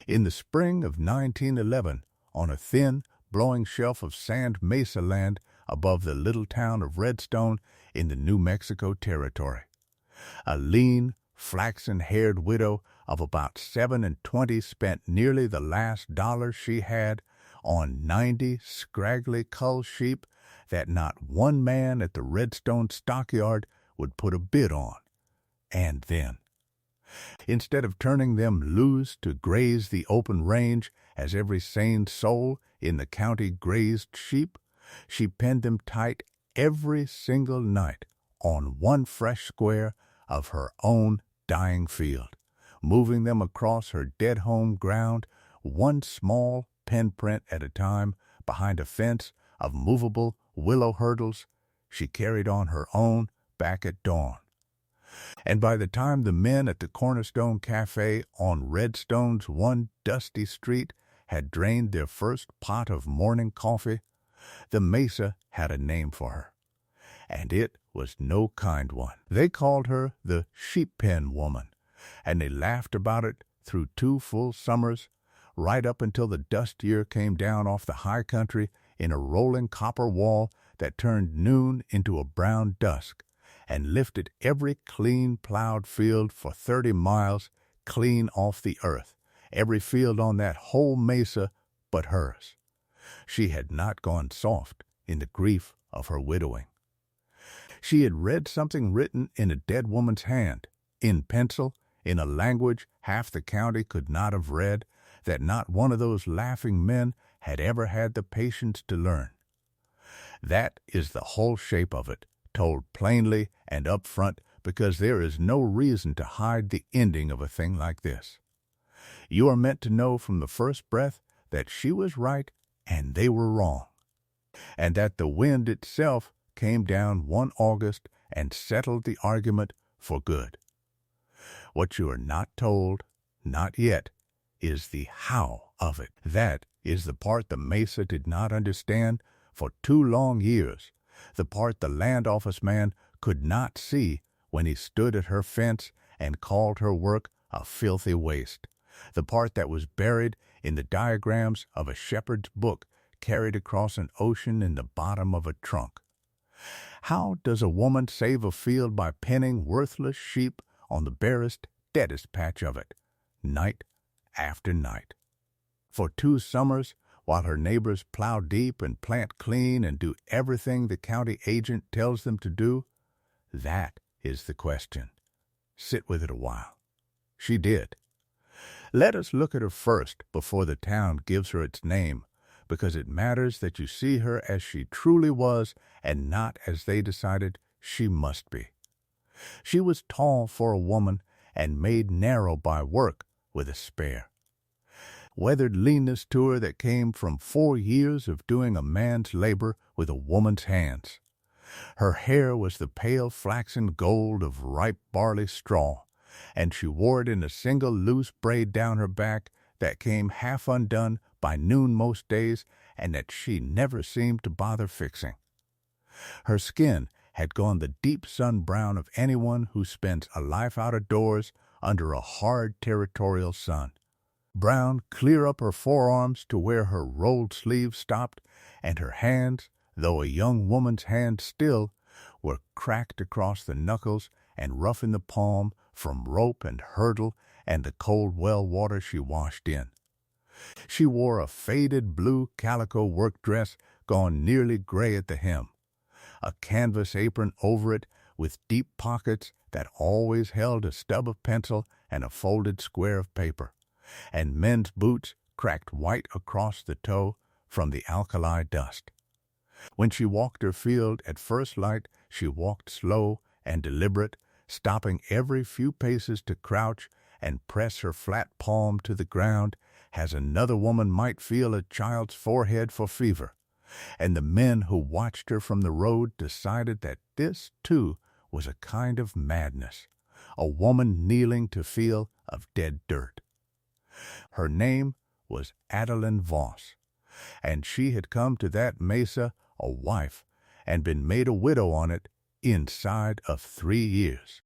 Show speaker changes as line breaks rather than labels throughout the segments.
In the spring of 1911, on a thin, blowing shelf of sand mesa land above the little town of Redstone in the New Mexico Territory, a lean, flaxen-haired widow of about 27 spent nearly the last dollar she had on 90 scraggly cull sheep that not one man at the Redstone stockyard would put a bid on. And then, instead of turning them loose to graze the open range as every sane soul in the county grazed sheep, she penned them tight every single night on one fresh square of her own dying field, moving them across her dead home ground, one small pen print at a time, behind a fence of movable willow hurdles she carried on her own back at dawn. And by the time the men at the Cornerstone Cafe on Redstone's one dusty street had drained their first pot of morning coffee, the mesa had a name for her, and it was no kind one. They called her the Sheep Pen Woman, and they laughed about it through 2 full summers, right up until the dust year came down off the high country in a rolling copper wall that turned noon into a brown dusk and lifted every clean plowed field for 30 miles clean off the earth, every field on that whole mesa but hers. She had not gone soft in the grief of her widowing. She had read something written in a dead woman's hand, in pencil, in a language half the county could not have read, that not one of those laughing men had ever had the patience to learn. That is the whole shape of it, told plainly and up front, because there is no reason to hide the ending of a thing like this. You are meant to know from the first breath that she was right and they were wrong, and that the wind itself came down one August and settled the argument for good. What you are not told, not yet, is the how of it. That is the part the mesa did not understand for 2 long years, the part the land office man could not see when he stood at her fence and called her work a filthy waste, the part that was buried in the diagrams of a shepherd's book carried across an ocean in the bottom of a trunk. How does a woman save a field by penning worthless sheep on the barest, deadest patch of it, night after night? For 2 summers, while her neighbors plow deep and plant clean and do everything the county agent tells them to do? That is the question. Sit with it a while. She did. Let us look at her first before the town gives her its name, because it matters that you see her as she truly was and not as they decided she must be. She was tall for a woman and made narrow by work with a spare. Weathered leanness to her that came from 4 years of doing a man's labor with a woman's hands. Her hair was the pale flaxen gold of ripe barley straw, and she wore it in a single loose braid down her back that came half undone by noon most days and that she never seemed to bother fixing. Her skin had gone the deep sun brown of anyone who spends a life out of doors under a hard territorial sun. Brown clear up her forearms to where her rolled sleeves stopped, and her hands, though a young woman's hands still, were cracked across the knuckles and rough in the palm from rope and hurdle and the cold well water she washed in. She wore a faded blue calico work dress gone nearly gray at the hem, a canvas apron over it with deep pockets that always held a stub of pencil and a folded square of paper, and men's boots cracked white across the toe from the alkali dust. When she walked her field at first light, she walked slow and deliberate, stopping every few paces to crouch and press her flat palm to the ground, as another woman might feel a child's forehead for fever. And the men who watched her from the road decided that this, too, was a kind of madness, a woman kneeling to feel of dead dirt. Her name was Adeline Voss, and she had come to that mesa a wife and been made a widow on it inside of 3 years.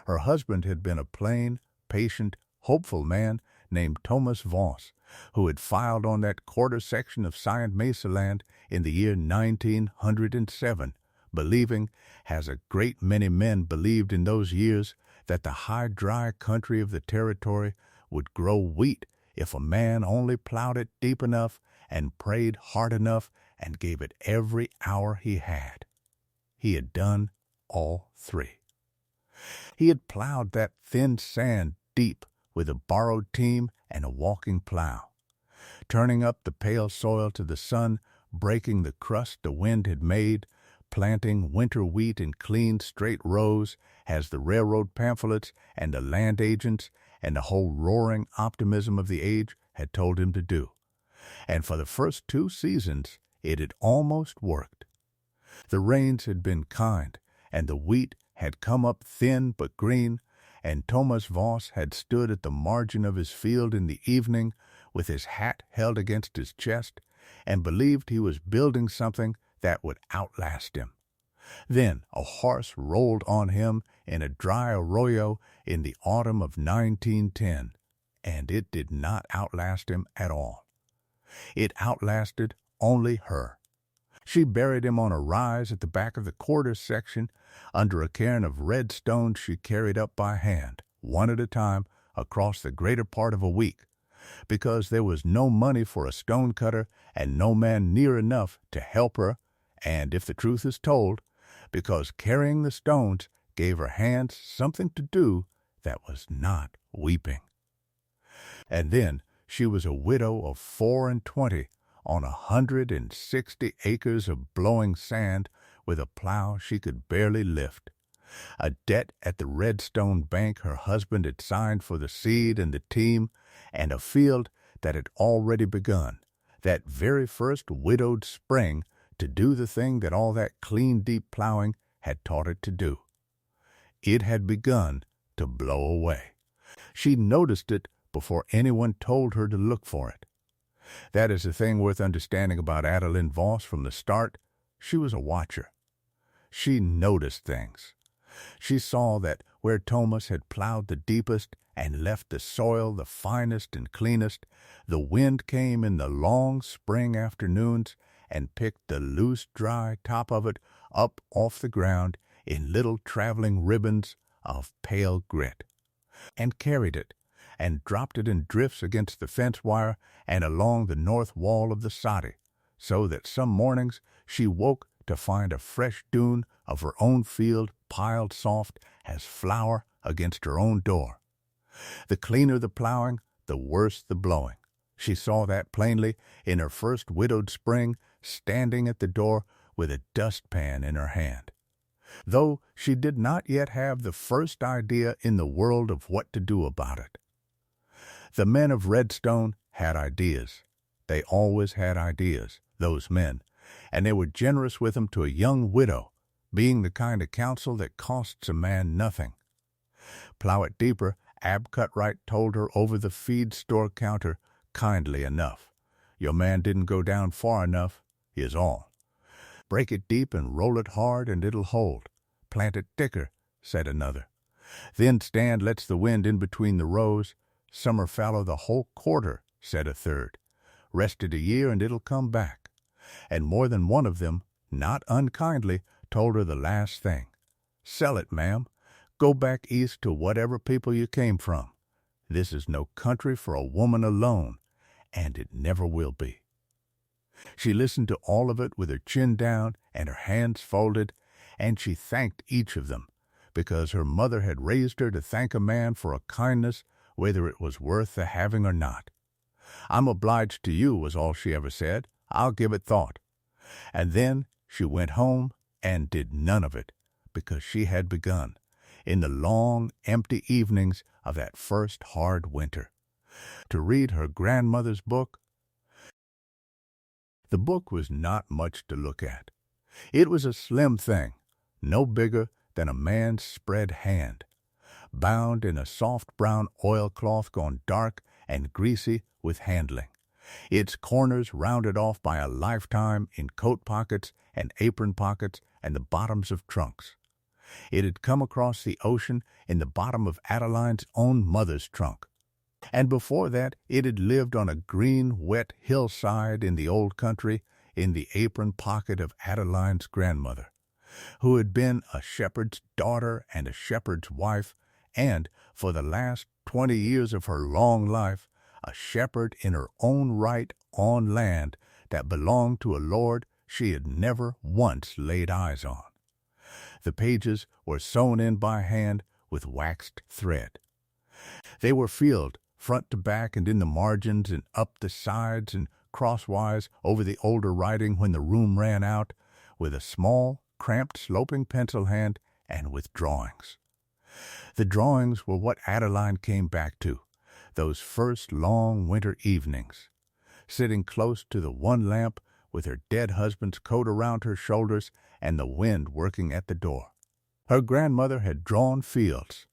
Her husband had been a plain, patient, hopeful man named Thomas Voss, who had filed on that quarter section of San Mesa land in the year 1907, believing, as a great many men believed in those years, that the high dry country of the territory would grow wheat if a man only plowed it deep enough and prayed hard enough and gave it every hour he had. He had done all three. He had plowed that thin sand deep with a borrowed team and a walking plow, turning up the pale soil to the sun, breaking the crust the wind had made, planting winter wheat in clean, straight rows, as the railroad pamphlets and the land agents and the whole roaring optimism of the age had told him to do. And for the first 2 seasons, it had almost worked. The rains had been kind, and the wheat had come up thin but green, and Thomas Voss had stood at the margin of his field in the evening with his hat held against his chest and believed he was building something that would outlast him. Then a horse rolled on him in a dry arroyo in the autumn of 1910, and it did not outlast him at all. It outlasted only her. She buried him on a rise at the back of the quarter section under a cairn of red stones she carried up by hand, one at a time, across the greater part of a week, because there was no money for a stone cutter and no man near enough to help her, and, if the truth is told, because carrying the stones gave her hands something to do that was not weeping. And then she was a widow of 24 on 160 acres of blowing sand with a plow she could barely lift, a debt at the Redstone Bank her husband had signed for the seed and the team, and a field that had already begun, that very first widowed spring, to do the thing that all that clean, deep plowing had taught it to do. It had begun to blow away. She noticed it before anyone told her to look for it. That is the thing worth understanding about Adeline Voss from the start. She was a watcher. She noticed things. She saw that where Thomas had plowed the deepest and left the soil the finest and cleanest, the wind came in the long spring afternoons and picked the loose, dry top of it up off the ground in little traveling ribbons of pale grit, and carried it and dropped it in drifts against the fence wire and along the north wall of the soddy, so that some mornings she woke to find a fresh dune of her own field piled soft as flour against her own door. The cleaner the plowing, the worse the blowing. She saw that plainly in her first widowed spring, standing at the door with a dustpan in her hand, though she did not yet have the first idea in the world of what to do about it. The men of Redstone had ideas. They always had ideas, those men, and they were generous with them to a young widow, being the kind of counsel that costs a man nothing. Plow it deeper, Ab Cutright told her over the feed store counter, kindly enough. Your man didn't go down far enough, is all. Break it deep and roll it hard, and it'll hold. Plant it thicker, said another. Then stand lets the wind in between the rows. Summer fallow the whole quarter, said a third. Rest it a year and it'll come back. And more than one of them, not unkindly, told her the last thing. Sell it, ma'am. Go back east to whatever people you came from. This is no country for a woman alone, and it never will be. She listened to all of it with her chin down and her hands folded, and she thanked each of them, because her mother had raised her to thank a man for a kindness, whether it was worth the having or not. I'm obliged to you, was all she ever said. I'll give it thought. And then she went home and did none of it, because she had begun, in the long, empty evenings of that first hard winter, to read her grandmother's book. The book was not much to look at. It was a slim thing, no bigger than a man's spread hand, bound in a soft brown oilcloth gone dark and greasy with handling, its corners rounded off by a lifetime in coat pockets and apron pockets and the bottoms of trunks. It had come across the ocean in the bottom of Adeline's own mother's trunk. And before that it had lived on a green, wet hillside in the old country, in the apron pocket of Adeline's grandmother, who had been a shepherd's daughter and a shepherd's wife, and, for the last 20 years of her long life, a shepherd in her own right on land that belonged to a lord she had never once laid eyes on. The pages were sewn in by hand with waxed thread. They were filled front to back and in the margins and up the sides and crosswise over the older writing when the room ran out, with a small, cramped, sloping pencil hand and with drawings. The drawings were what Adeline came back to, those first long winter evenings, sitting close to the one lamp with her dead husband's coat around her shoulders and the wind working at the door. Her grandmother had drawn fields,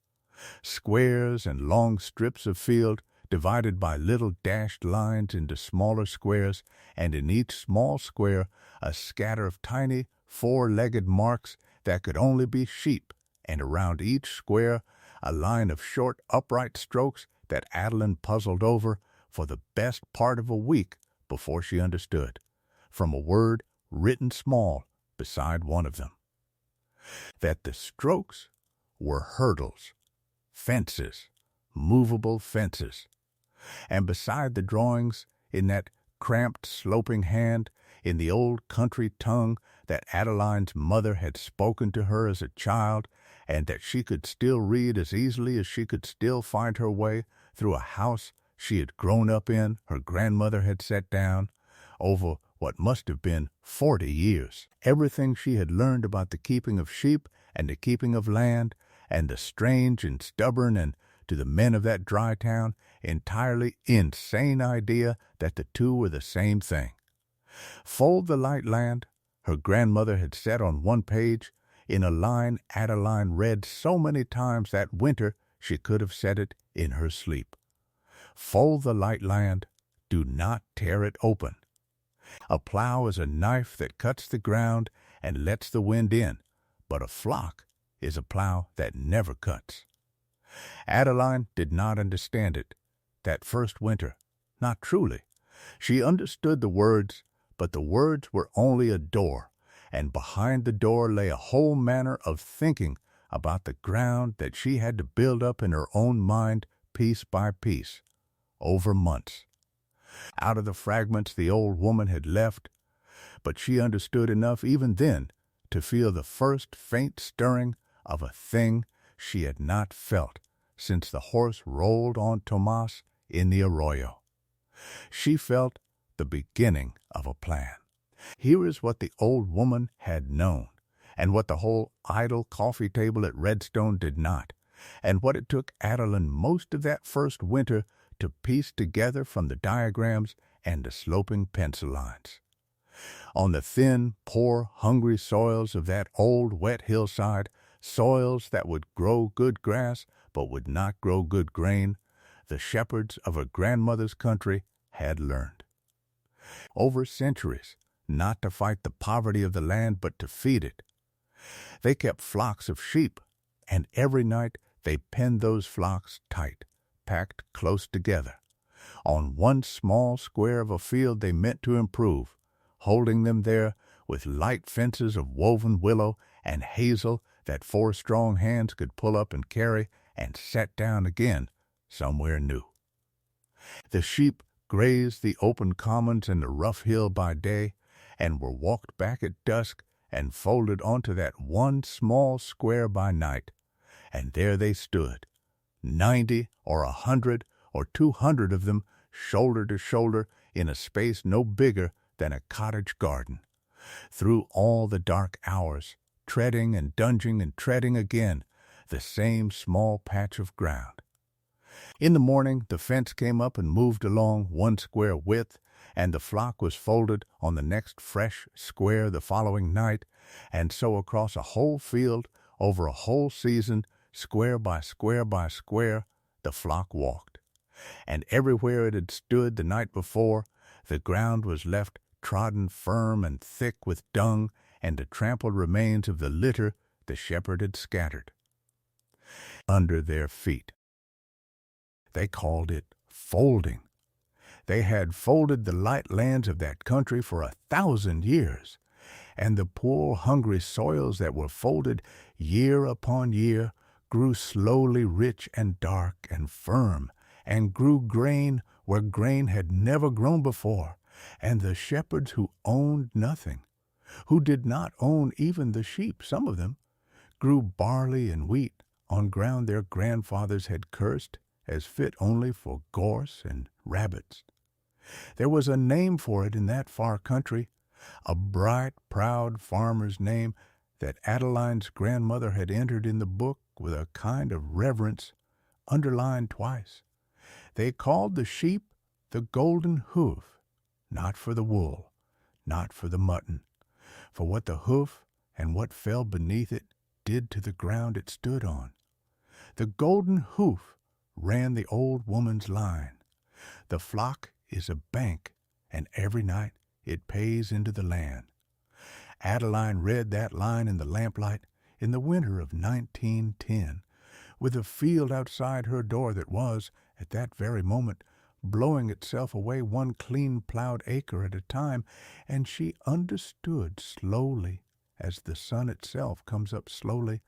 squares and long strips of field divided by little dashed lines into smaller squares, and in each small square a scatter of tiny four-legged marks that could only be sheep, and around each square a line of short upright strokes that Adeline puzzled over for the best part of a week before she understood, from a word written small beside one of them, that the strokes were hurdles, fences, movable fences, and beside the drawings, in that cramped, sloping hand, in the old country tongue that Adeline's mother had spoken to her as a child, and that she could still read as easily as she could still find her way through a house she had grown up in, her grandmother had set down, over what must have been 40 years. Everything she had learned about the keeping of sheep and the keeping of land, and the strange and stubborn and, to the men of that dry town, entirely insane idea that the two were the same thing. Fold the light land, her grandmother had said on one page, in a line Adeline read so many times that winter she could have said it in her sleep. Fold the light land, do not tear it open. A plow is a knife that cuts the ground and lets the wind in, but a flock is a plow that never cuts. Adeline did not understand it, that first winter, not truly. She understood the words, but the words were only a door, and behind the door lay a whole manner of thinking about the ground that she had to build up in her own mind piece by piece, over months. Out of the fragments the old woman had left, but she understood enough even then to feel the first faint stirring of a thing she had not felt since the horse rolled on Tomas in the arroyo. She felt the beginning of a plan. Here is what the old woman had known, and what the whole idle coffee table at Redstone did not, and what it took Adeline most of that first winter to piece together from the diagrams and the sloping pencil lines. On the thin, poor, hungry soils of that old wet hillside, soils that would grow good grass but would not grow good grain, the shepherds of her grandmother's country had learned. Over centuries, not to fight the poverty of the land but to feed it. They kept flocks of sheep, and every night they penned those flocks tight, packed close together, on one small square of a field they meant to improve, holding them there with light fences of woven willow and hazel that 4 strong hands could pull up and carry and set down again somewhere new. The sheep grazed the open commons and the rough hill by day, and were walked back at dusk and folded onto that one small square by night, and there they stood, 90 or 100 or 200 of them, shoulder to shoulder, in a space no bigger than a cottage garden, through all the dark hours, treading and dunging and treading again the same small patch of ground. In the morning the fence came up and moved along one square width, and the flock was folded on the next fresh square the following night, and so across a whole field, over a whole season, square by square by square, the flock walked. And everywhere it had stood the night before, the ground was left trodden firm and thick with dung and the trampled remains of the litter the shepherd had scattered under their feet. They called it folding. They had folded the light lands of that country for 1,000 years, and the poor, hungry soils that were folded year upon year grew slowly rich and dark and firm, and grew grain where grain had never grown before, and the shepherds who owned nothing, who did not own even the sheep, some of them, grew barley and wheat on ground their grandfathers had cursed as fit only for gorse and rabbits. There was a name for it in that far country, a bright, proud farmer's name that Adeline's grandmother had entered in the book with a kind of reverence, underlined twice. They called the sheep the golden hoof, not for the wool, not for the mutton, for what the hoof and what fell beneath it did to the ground it stood on. The golden hoof ran the old woman's line. The flock is a bank, and every night it pays into the land. Adeline read that line in the lamplight in the winter of 1910, with a field outside her door that was, at that very moment, blowing itself away one clean-plowed acre at a time, and she understood slowly, as the sun itself comes up slowly,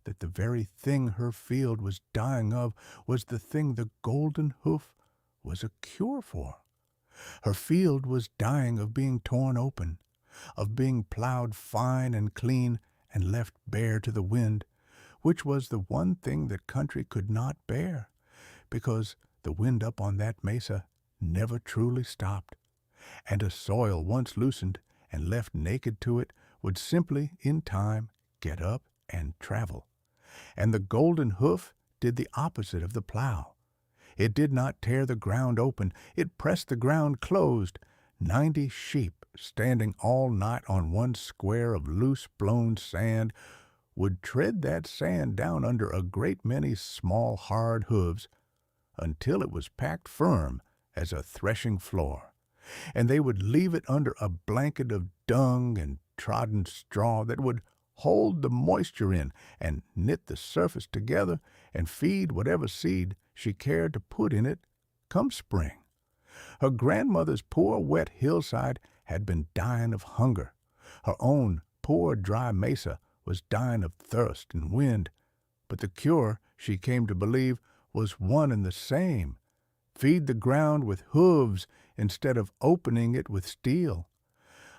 that the very thing her field was dying of was the thing the golden hoof was a cure for. Her field was dying of being torn open, of being plowed fine and clean and left bare to the wind, which was the one thing that country could not bear, because the wind up on that mesa never truly stopped, and a soil once loosened and left naked to it would simply, in time, get up and travel. And the golden hoof did the opposite of the plow. It did not tear the ground open, it pressed the ground closed. 90 sheep, standing all night on one square of loose-blown sand, would tread that sand down under a great many small hard hooves until it was packed firm as a threshing floor, and they would leave it under a blanket of dung and trodden straw that would hold the moisture in and knit the surface together and feed whatever seed she cared to put in it come spring. Her grandmother's poor wet hillside had been dying of hunger. Her own poor dry mesa was dying of thirst and wind, but the cure, she came to believe, was one and the same. Feed the ground with hooves instead of opening it with steel.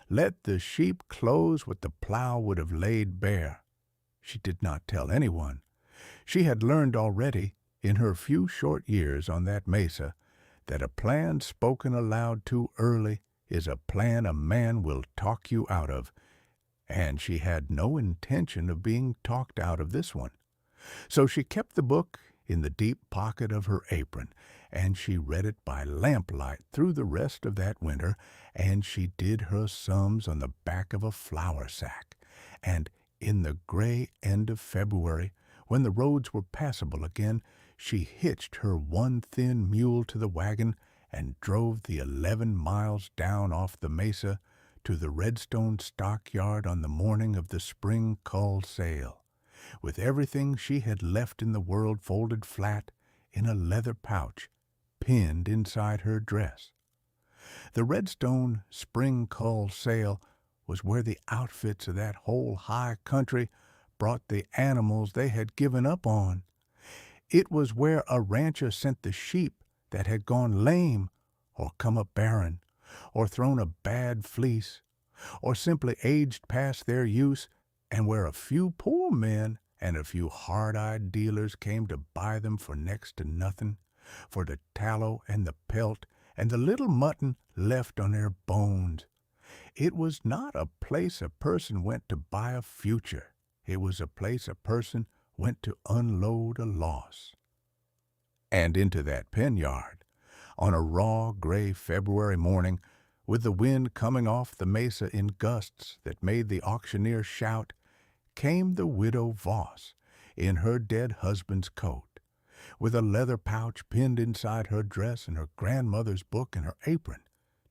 Let the sheep close what the plow would have laid bare. She did not tell anyone. She had learned already, in her few short years on that mesa, that a plan spoken aloud too early is a plan a man will talk you out of, and she had no intention of being talked out of this one. So she kept the book in the deep pocket of her apron, and she read it by lamplight through the rest of that winter, and she did her sums on the back of a flour sack, and in the gray end of February, when the roads were passable again, she hitched her one thin mule to the wagon and drove the 11 miles down off the mesa to the Redstone stockyard on the morning of the spring cull sale, with everything she had left in the world folded flat in a leather pouch pinned inside her dress. The Redstone spring cull sale was where the outfits of that whole high country brought the animals they had given up on. It was where a rancher sent the sheep that had gone lame or come up barren or thrown a bad fleece or simply aged past their use, and where a few poor men and a few hard-eyed dealers came to buy them for next to nothing, for the tallow and the pelt and the little mutton left on their bones. It was not a place a person went to buy a future. It was a place a person went to unload a loss. And into that pen yard, on a raw, gray February morning, with the wind coming off the mesa in gusts that made the auctioneer shout, came the widow Voss in her dead husband's coat, with a leather pouch pinned inside her dress and her grandmother's book in her apron,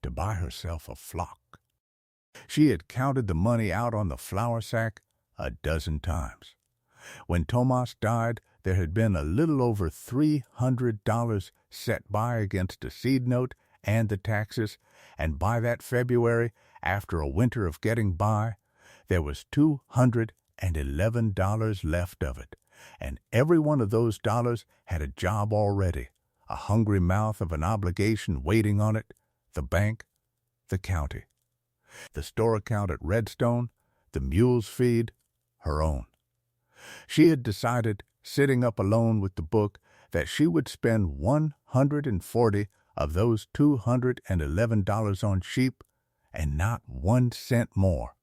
to buy herself a flock. She had counted the money out on the flour sack a dozen times. When Tomas died, there had been a little over $300 set by against a seed note and the taxes, and by that February, after a winter of getting by, there was $211 left of it, and every one of those dollars had a job already, a hungry mouth of an obligation waiting on it, the bank, the county, the store account at Redstone, the mule's feed, her own. She had decided, sitting up alone with the book, that she would spend 140 of those $211 on sheep and not 1 cent more,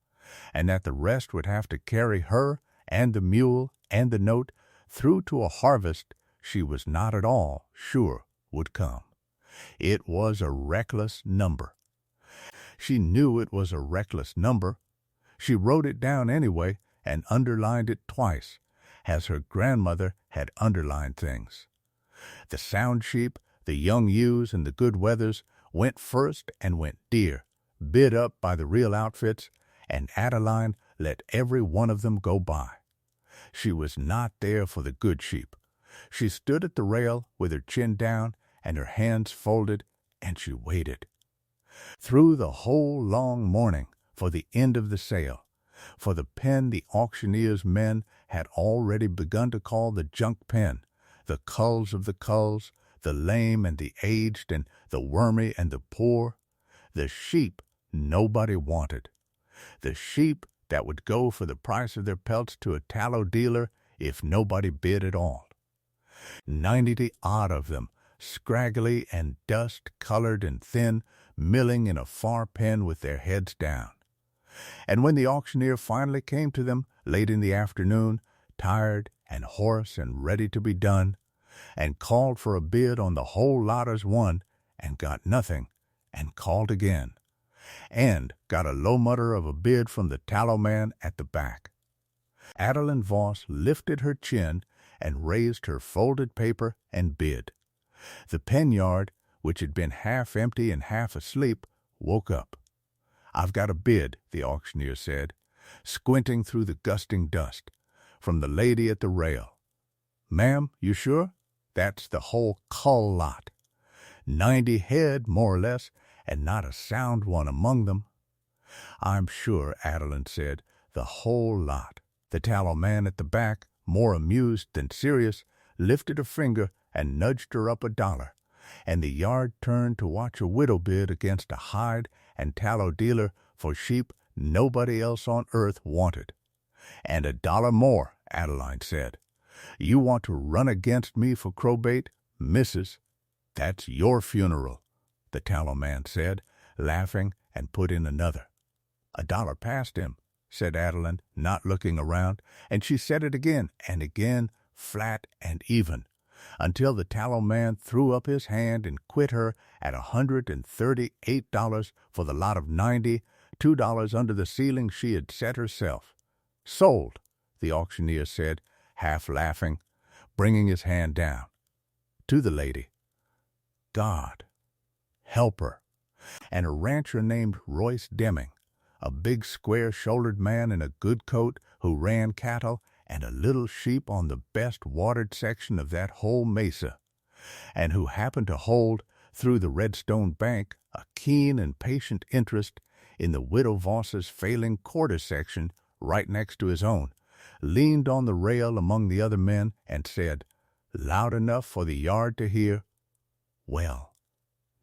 and that the rest would have to carry her and the mule and the note through to a harvest she was not at all sure would come. It was a reckless number. She knew it was a reckless number. She wrote it down anyway and underlined it twice, as her grandmother had underlined things. The sound sheep, the young ewes, and the good wethers went first and went dear, bid up by the real outfits, and Adeline let every one of them go by. She was not there for the good sheep. She stood at the rail with her chin down and her hands folded, and she waited. Through the whole long morning for the end of the sale, for the pen the auctioneer's men had already begun to call the junk pen, the culls of the culls, the lame and the aged, and the wormy and the poor, the sheep nobody wanted, the sheep that would go for the price of their pelts to a tallow dealer if nobody bid at all. 90-odd of them, scraggly and dust-colored and thin, milling in a far pen with their heads down. And when the auctioneer finally came to them late in the afternoon, tired and hoarse and ready to be done, and called for a bid on the whole lot as one, and got nothing, and called again, and got a low mutter of a bid from the tallow man at the back, Adeline Voss lifted her chin and raised her folded paper and bid. The pen-yard, which had been half empty and half asleep, woke up. "I've got a bid," the auctioneer said, squinting through the gusting dust, "from the lady at the rail." "Ma'am, you sure? That's the whole cull lot. 90 head, more or less, and not a sound one among them." "I'm sure," Adeline said, "the whole lot." The tallow man at the back, more amused than serious, lifted a finger and nudged her up $1, and the yard turned to watch a widow bid against a hide and tallow dealer for sheep nobody else on earth wanted. "And $1 more," Adeline said. "You want to run against me for crowbait, Mrs. That's your funeral," the tallow man said, laughing, and put in another. $1 passed him," said Adeline, not looking around, and she said it again and again, flat and even, until the tallow man threw up his hand and quit her at $138 for the lot of 90, $2 under the ceiling she had set herself. "Sold," the auctioneer said, half laughing, bringing his hand down. To the lady, "God help her," and a rancher named Royce Deming, a big square-shouldered man in a good coat who ran cattle and a little sheep on the best watered section of that whole mesa, and who happened to hold, through the Redstone Bank, a keen and patient interest in the widow Voss's failing quarter section right next to his own, leaned on the rail among the other men and said, loud enough for the yard to hear, "Well,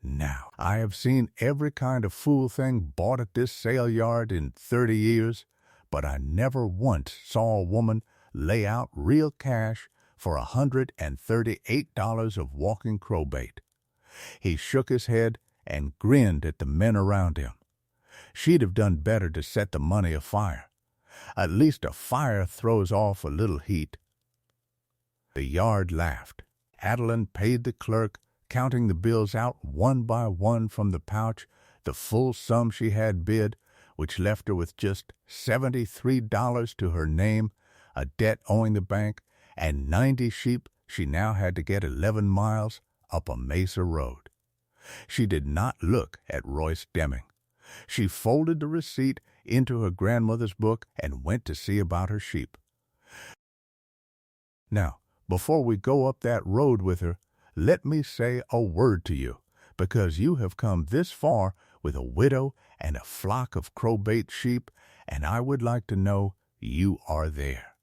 now, I have seen every kind of fool thing bought at this sale yard in 30 years, but I never once saw a woman lay out real cash for $138 of walking crowbait." He shook his head and grinned at the men around him. She'd have done better to set the money afire. At least a fire throws off a little heat. The yard laughed. Adeline paid the clerk, counting the bills out one by one from the pouch, the full sum she had bid, which left her with just $73 to her name, a debt owing the bank, and 90 sheep she now had to get 11 miles up a mesa road. She did not look at Royce Deming. She folded the receipt into her grandmother's book and went to see about her sheep. Now, Before we go up that road with her, let me say a word to you, because you have come this far with a widow and a flock of crowbait sheep, and I would like to know you are there.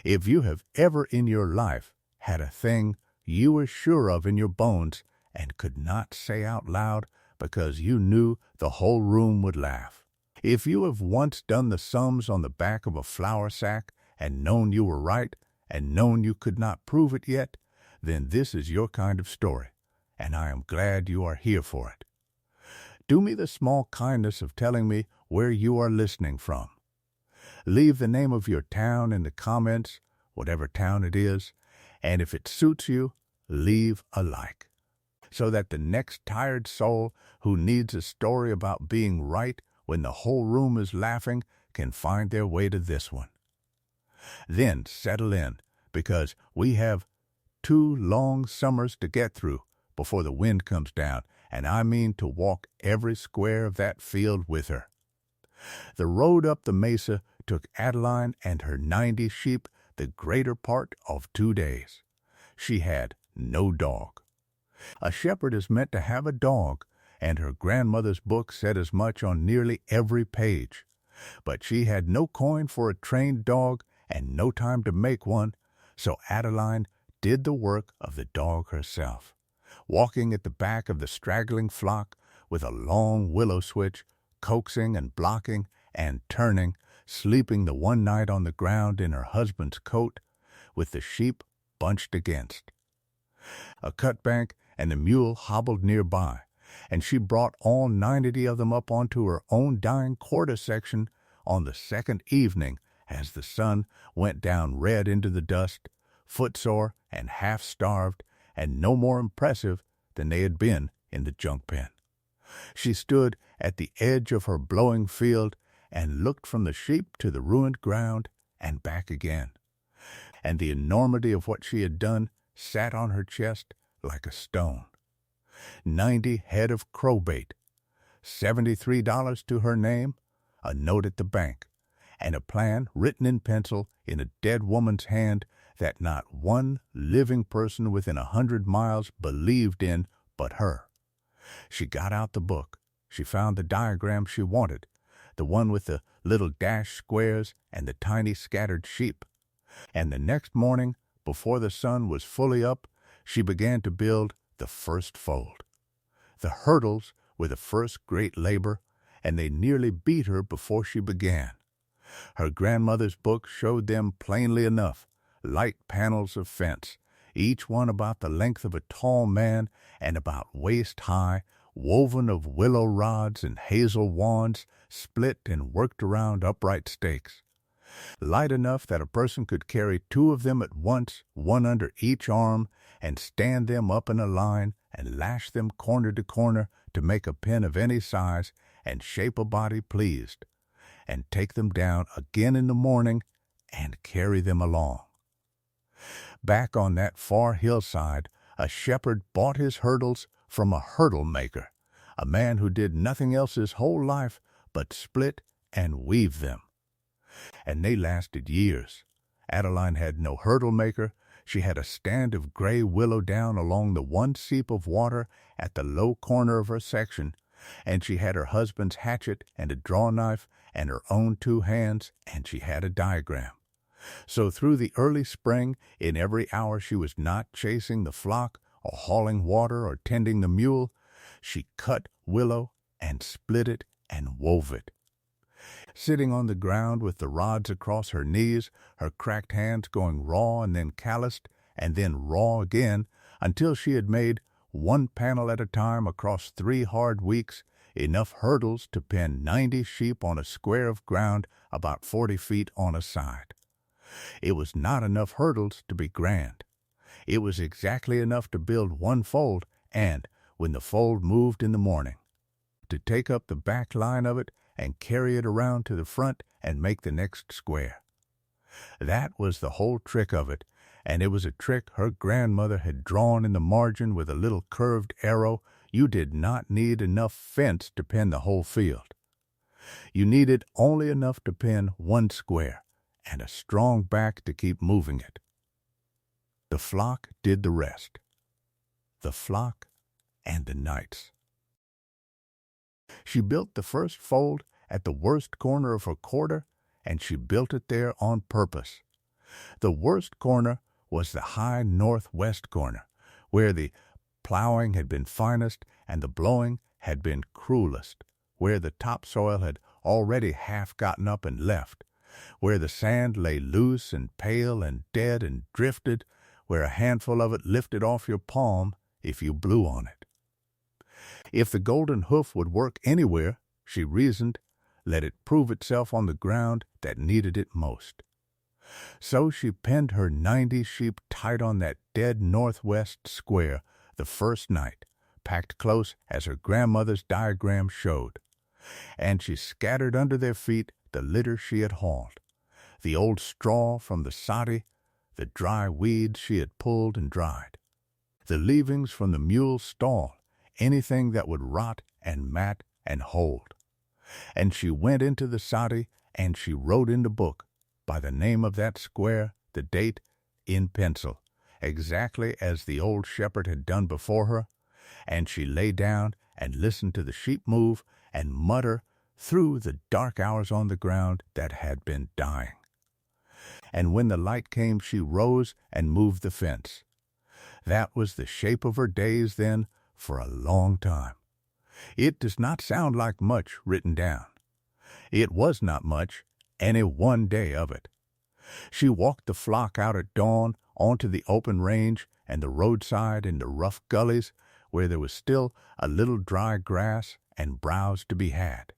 If you have ever in your life had a thing you were sure of in your bones and could not say out loud because you knew the whole room would laugh. If you have once done the sums on the back of a flour sack and known you were right and known you could not prove it yet, then this is your kind of story, and I am glad you are here for it. Do me the small kindness of telling me where you are listening from. Leave the name of your town in the comments, whatever town it is, and if it suits you, leave a like, so that the next tired soul who needs a story about being right when the whole room is laughing can find their way to this one. Then settle in, because we have 2 long summers to get through before the wind comes down, and I mean to walk every square of that field with her. The road up the mesa took Adeline and her 90 sheep the greater part of 2 days. She had no dog. A shepherd is meant to have a dog, and her grandmother's book said as much on nearly every page. But she had no coin for a trained dog and no time to make one, so Adeline did the work of the dog herself, walking at the back of the straggling flock with a long willow switch, coaxing and blocking and turning, sleeping the one night on the ground in her husband's coat, with the sheep bunched against. A cutbank and the mule hobbled nearby, and she brought all 90 of them up onto her own dying quarter section on the second evening as the sun went down red into the dust, footsore and half-starved, and no more impressive than they had been in the junk pen. She stood at the edge of her blowing field and looked from the sheep to the ruined ground and back again, and the enormity of what she had done sat on her chest like a stone. 90 head of crowbait, $73 to her name, a note at the bank, and a plan written in pencil in a dead woman's hand that not one living person within 100 miles believed in but her. She got out the book. She found the diagram she wanted, the one with the little dashed squares and the tiny scattered sheep. And the next morning, before the sun was fully up, she began to build the first fold. The hurdles were the first great labor, and they nearly beat her before she began. Her grandmother's book showed them plainly enough, light panels of fence, each one about the length of a tall man and about waist high, woven of willow rods and hazel wands, split and worked around upright stakes. Light enough that a person could carry 2 of them at once, one under each arm, and stand them up in a line and lash them corner to corner to make a pin of any size and shape a body pleased, and take them down again in the morning and carry them along. Back on that far hillside, a shepherd bought his hurdles from a hurdle maker, a man who did nothing else his whole life but split and weave them. And they lasted years. Adeline had no hurdle maker. She had a stand of gray willow down along the one seep of water at the low corner of her section, and she had her husband's hatchet and a draw knife and her own 2 hands, and she had a diagram. So through the early spring, in every hour she was not chasing the flock or hauling water or tending the mule, she cut willow and split it and wove it. Sitting on the ground with the rods across her knees, her cracked hands going raw and then calloused, and then raw again, until she had made, 1 panel at a time across 3 hard weeks, enough hurdles to pin 90 sheep on a square of ground about 40 feet on a side. It was not enough hurdles to be grand. It was exactly enough to build 1 fold, and, when the fold moved in the morning, to take up the back line of it and carry it around to the front and make the next square. That was the whole trick of it, and it was a trick her grandmother had drawn in the margin with a little curved arrow. You did not need enough fence to pin the whole field. You needed only enough to pin 1 square, and a strong back to keep moving it. The flock did the rest. The flock and the nights. She built the first fold at the worst corner of her quarter, and she built it there on purpose. The worst corner was the high northwest corner, where the plowing had been finest and the blowing had been cruelest, where the topsoil had already half gotten up and left, where the sand lay loose and pale and dead and drifted, where a handful of it lifted off your palm if you blew on it. If the golden hoof would work anywhere, she reasoned, let it prove itself on the ground that needed it most. So she penned her 90 sheep tight on that dead northwest square the first night, packed close as her grandmother's diagram showed, and she scattered under their feet the litter she had hauled, the old straw from the soddy, the dry weeds she had pulled and dried, the leavings from the mule's stall, anything that would rot and mat and hold. And she went into the soddy, and she wrote in the book, by the name of that square, the date, in pencil, exactly as the old shepherd had done before her, and she lay down and listened to the sheep move and mutter through the dark hours on the ground that had been dying. And when the light came, she rose and moved the fence. That was the shape of her days then for a long time. It does not sound like much written down. It was not much, any one day of it. She walked the flock out at dawn onto the open range and the roadside in the rough gullies where there was still a little dry grass and browse to be had,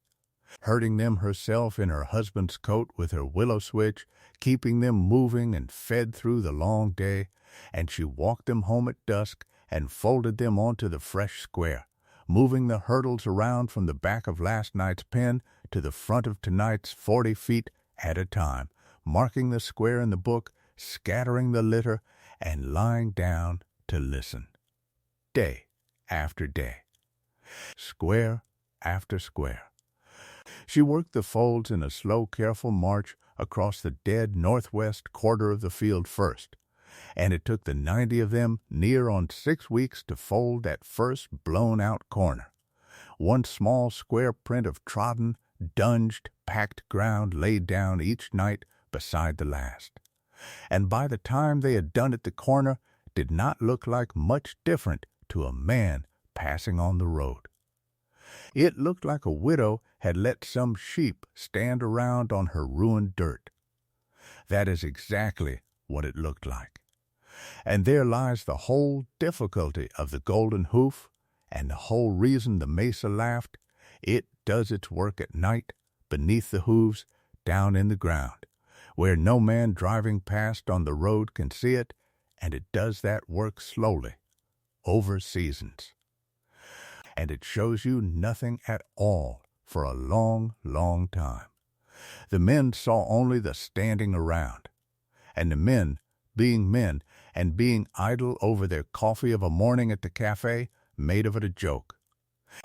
herding them herself in her husband's coat with her willow switch, keeping them moving and fed through the long day, and she walked them home at dusk and folded them onto the fresh square, moving the hurdles around from the back of last night's pen to the front of tonight's 40 feet at a time, marking the square in the book, scattering the litter, and lying down to listen. Day after day. Square after square. She worked the folds in a slow, careful march across the dead northwest quarter of the field first, and it took the 90 of them near on 6 weeks to fold that first blown-out corner. One small square print of trodden, dunged, packed ground laid down each night beside the last. And by the time they had done at the corner, did not look like much different to a man passing on the road. It looked like a widow had let some sheep stand around on her ruined dirt. That is exactly what it looked like. And there lies the whole difficulty of the golden hoof, and the whole reason the mesa laughed. It does its work at night, beneath the hooves, down in the ground, where no man driving past on the road can see it, and it does that work slowly, over seasons. And it shows you nothing at all for a long, long time. The men saw only the standing around, and the men, being men, and being idle over their coffee of a morning at the cafe, made of it a joke.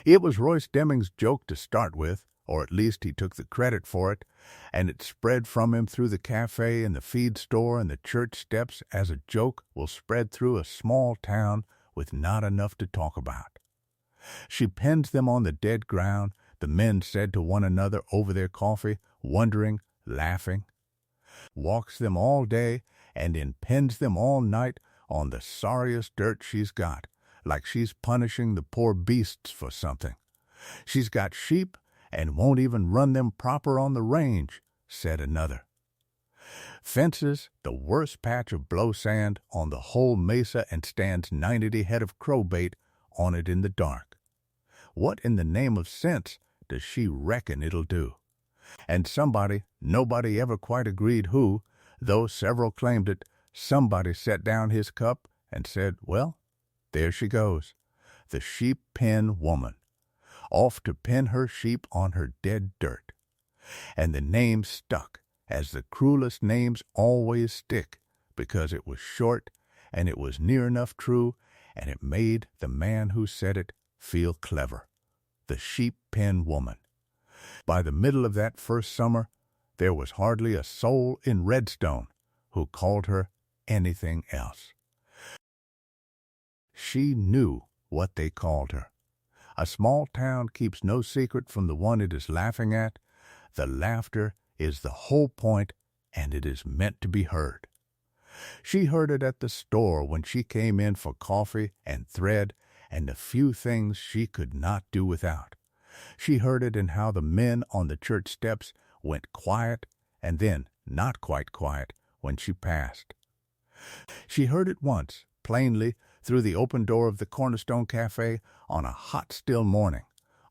It was Royce Deming's joke to start with, or at least he took the credit for it, and it spread from him through the cafe and the feed store and the church steps as a joke will spread through a small town with not enough to talk about. She pens them on the dead ground, the men said to one another over their coffee, wondering, laughing. Walks them all day, and then pens them all night on the sorriest dirt she's got, like she's punishing the poor beasts for something. She's got sheep and won't even run them proper on the range, said another. Fences the worst patch of blow sand on the whole mesa and stands 90 head of crowbait on it in the dark. What in the name of sense does she reckon it'll do? And somebody, nobody ever quite agreed who, though several claimed it, somebody set down his cup and said, well, there she goes, the sheep pen woman, off to pen her sheep on her dead dirt. And the name stuck, as the cruelest names always stick, because it was short, and it was near enough true, and it made the man who said it feel clever. The sheep pen woman. By the middle of that first summer, there was hardly a soul in Redstone who called her anything else. She knew what they called her. A small town keeps no secret from the one it is laughing at. The laughter is the whole point, and it is meant to be heard. She heard it at the store when she came in for coffee and thread and the few things she could not do without. She heard it in how the men on the church steps went quiet and then not quite quiet when she passed. She heard it once, plainly, through the open door of the Cornerstone Cafe on a hot, still morning,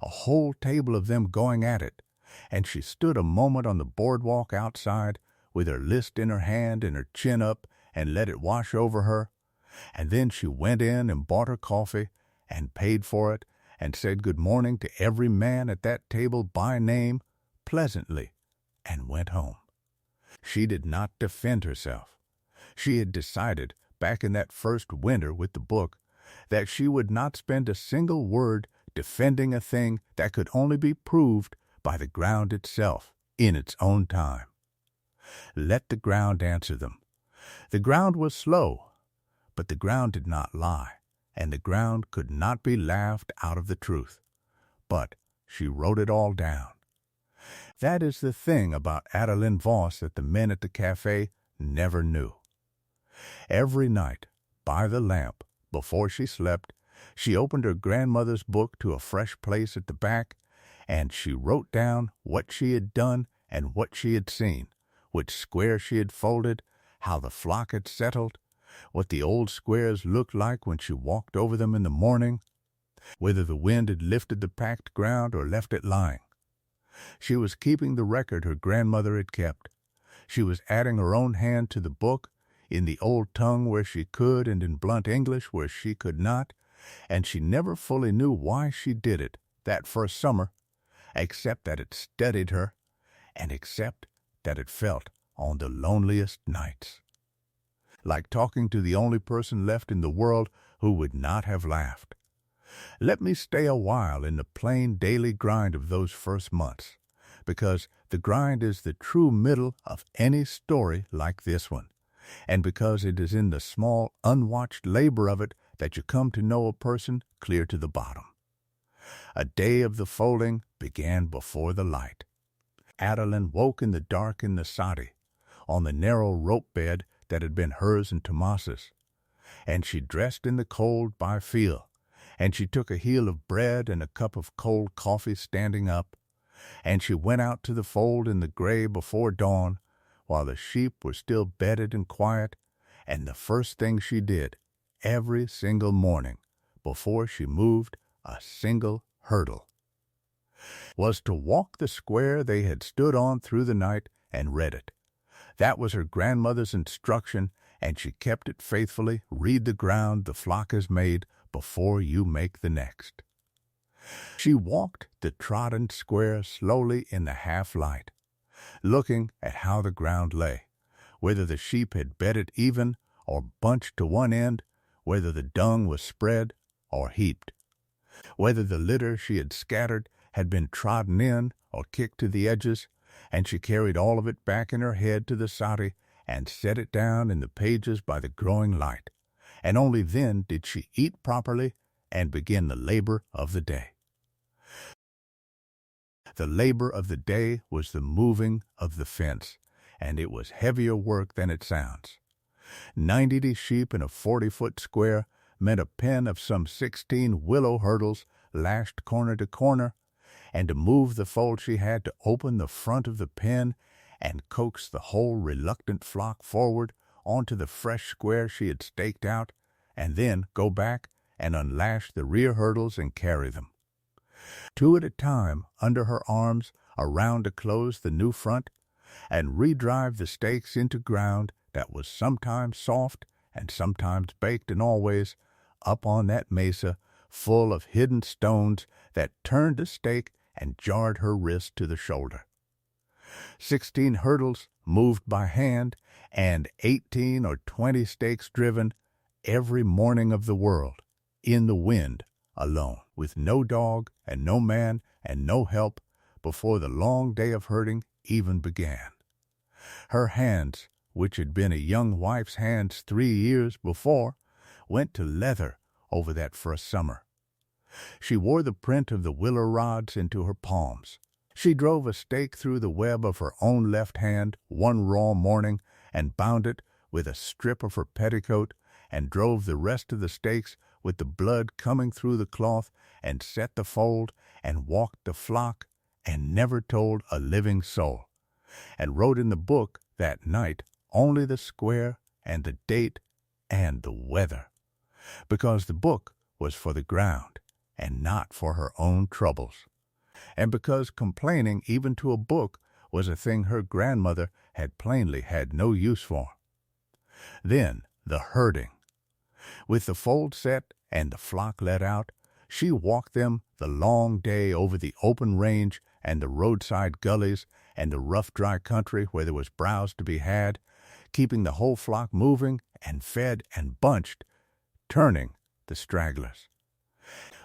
a whole table of them going at it, and she stood a moment on the boardwalk outside with her list in her hand and her chin up and let it wash over her, and then she went in and bought her coffee and paid for it and said good morning to every man at that table by name, pleasantly, and went home. She did not defend herself. She had decided, back in that first winter with the book, that she would not spend a single word defending a thing that could only be proved by the ground itself in its own time. Let the ground answer them. The ground was slow, but the ground did not lie, and the ground could not be laughed out of the truth. But she wrote it all down. That is the thing about Adeline Voss that the men at the cafe never knew. Every night, by the lamp, before she slept, she opened her grandmother's book to a fresh place at the back, and she wrote down what she had done and what she had seen, which square she had folded, how the flock had settled, what the old squares looked like when she walked over them in the morning, whether the wind had lifted the packed ground or left it lying. She was keeping the record her grandmother had kept. She was adding her own hand to the book, in the old tongue where she could and in blunt English where she could not, and she never fully knew why she did it that first summer, except that it steadied her, and except that it felt on the loneliest nights like talking to the only person left in the world who would not have laughed. Let me stay a while in the plain daily grind of those first months, because the grind is the true middle of any story like this one, and because it is in the small, unwatched labor of it that you come to know a person clear to the bottom. A day of the folding began before the light. Adeline woke in the dark in the soddy, on the narrow rope bed that had been hers and Tomas's, and she dressed in the cold by feel, and she took a heel of bread and a cup of cold coffee standing up, and she went out to the fold in the gray before dawn, while the sheep were still bedded and quiet, and the first thing she did, every single morning, before she moved a single hurdle, was to walk the square they had stood on through the night and read it. That was her grandmother's instruction, and she kept it faithfully. Read the ground the flock has made before you make the next. She walked the trodden square slowly in the half-light, looking at how the ground lay, whether the sheep had bedded even or bunched to one end, whether the dung was spread or heaped, whether the litter she had scattered had been trodden in or kicked to the edges, and she carried all of it back in her head to the soddy and set it down in the pages by the growing light, and only then did she eat properly and begin the labor of the day. The labor of the day was the moving of the fence, and it was heavier work than it sounds. 90 sheep in a 40-foot square meant a pen of some 16 willow hurdles lashed corner to corner, and to move the fold she had to open the front of the pen and coax the whole reluctant flock forward onto the fresh square she had staked out, and then go back and unlash the rear hurdles and carry them, 2 at a time, under her arms, around to close the new front, and redrive the stakes into ground that was sometimes soft and sometimes baked, and always, up on that mesa, full of hidden stones that turned a stake and jarred her wrist to the shoulder. 16 hurdles moved by hand, and 18 or 20 stakes driven every morning of the world, in the wind, alone, with no dog and no man and no help, before the long day of herding even began. Her hands, which had been a young wife's hands 3 years before, went to leather over that first summer. She wore the print of the willow rods into her palms. She drove a stake through the web of her own left hand one raw morning and bound it with a strip of her petticoat, and drove the rest of the stakes with the blood coming through the cloth, and set the fold, and walked the flock, and never told a living soul, and wrote in the book that night only the square and the date and the weather, because the book was for the ground and not for her own troubles, and because complaining even to a book was a thing her grandmother had plainly had no use for. Then the herding. With the fold set and the flock let out, she walked them the long day over the open range and the roadside gullies and the rough dry country where there was browse to be had, keeping the whole flock moving and fed and bunched, turning the stragglers,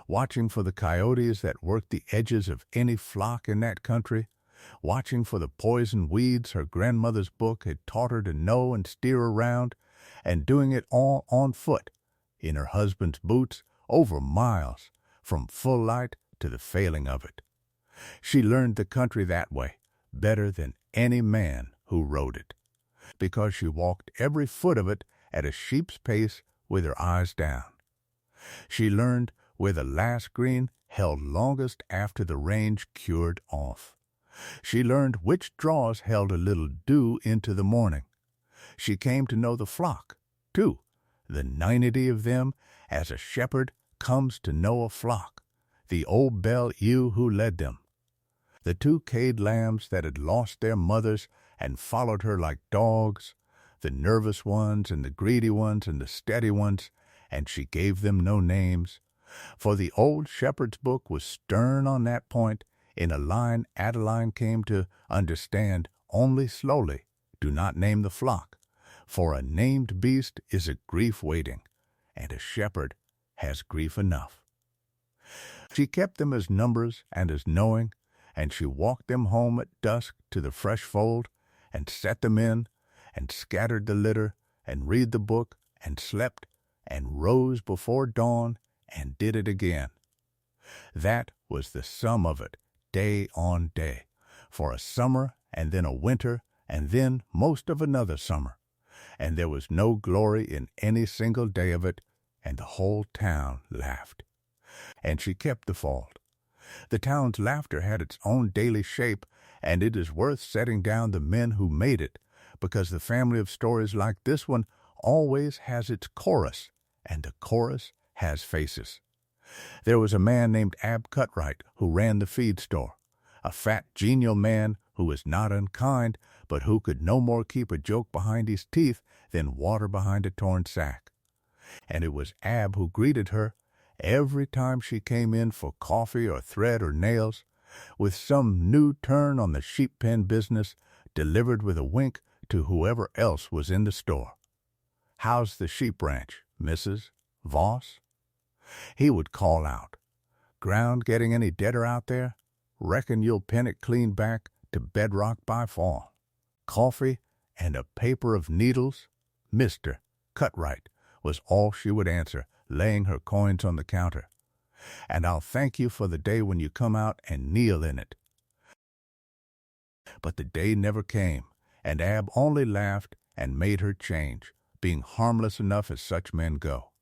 watching for the coyotes that worked the edges of any flock in that country, watching for the poison weeds her grandmother's book had taught her to know and steer around, and doing it all on foot, in her husband's boots, over miles, from full light to the failing of it. She learned the country that way, better than any man who rode it, because she walked every foot of it at a sheep's pace with her eyes down. She learned where the last green held longest after the range cured off. She learned which draws held a little dew into the morning. She came to know the flock, too, the 90 of them, as a shepherd comes to know a flock, the old bell ewe who led them, the 2 cade lambs that had lost their mothers and followed her like dogs, the nervous ones and the greedy ones and the steady ones, and she gave them no names, for the old shepherd's book was stern on that point, in a line Adeline came to understand only slowly. Do not name the flock, for a named beast is a grief waiting, and a shepherd has grief enough. She kept them as numbers and as knowing, and she walked them home at dusk to the fresh fold, and set them in, and scattered the litter, and read the book, and slept, and rose before dawn, and did it again. That was the sum of it, day on day, for a summer, and then a winter, and then most of another summer, and there was no glory in any single day of it, and the whole town laughed. And she kept the fold. The town's laughter had its own daily shape, and it is worth setting down the men who made it, because the family of stories like this one always has its chorus, and the chorus has faces. There was a man named Ab Cutright who ran the feed store, a fat, genial man who was not unkind, but who could no more keep a joke behind his teeth than water behind a torn sack. And it was Ab who greeted her every time she came in for coffee or thread or nails, with some new turn on the sheep pen business, delivered with a wink to whoever else was in the store. "How's the sheep ranch, Mrs. Voss?" He would call out, "Ground getting any deader out there? Reckon you'll pen it clean back to bedrock by fall. Coffee and a paper of needles, Mr. Cutright," was all she would answer, laying her coins on the counter. "And I'll thank you for the day when you come out and kneel in it." But the day never came, and Ab only laughed and made her change, being harmless enough as such men go.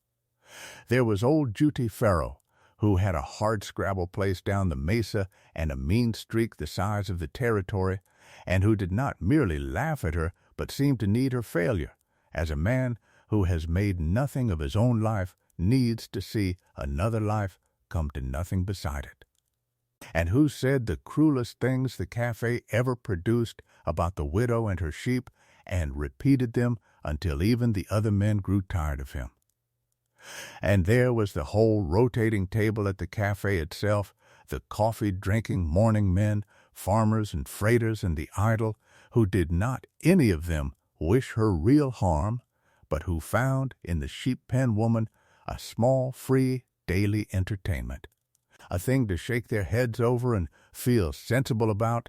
There was old Juty Farrow, who had a hard-scrabble place down the mesa and a mean streak the size of the territory, and who did not merely laugh at her, but seemed to need her failure, as a man who has made nothing of his own life needs to see another life come to nothing beside it, and who said the cruelest things the cafe ever produced about the widow and her sheep, and repeated them until even the other men grew tired of him. And there was the whole rotating table at the cafe itself, the coffee-drinking morning men, farmers and freighters and the idle, who did not any of them wish her real harm, but who found in the sheep-pen woman a small, free, daily entertainment, a thing to shake their heads over and feel sensible about,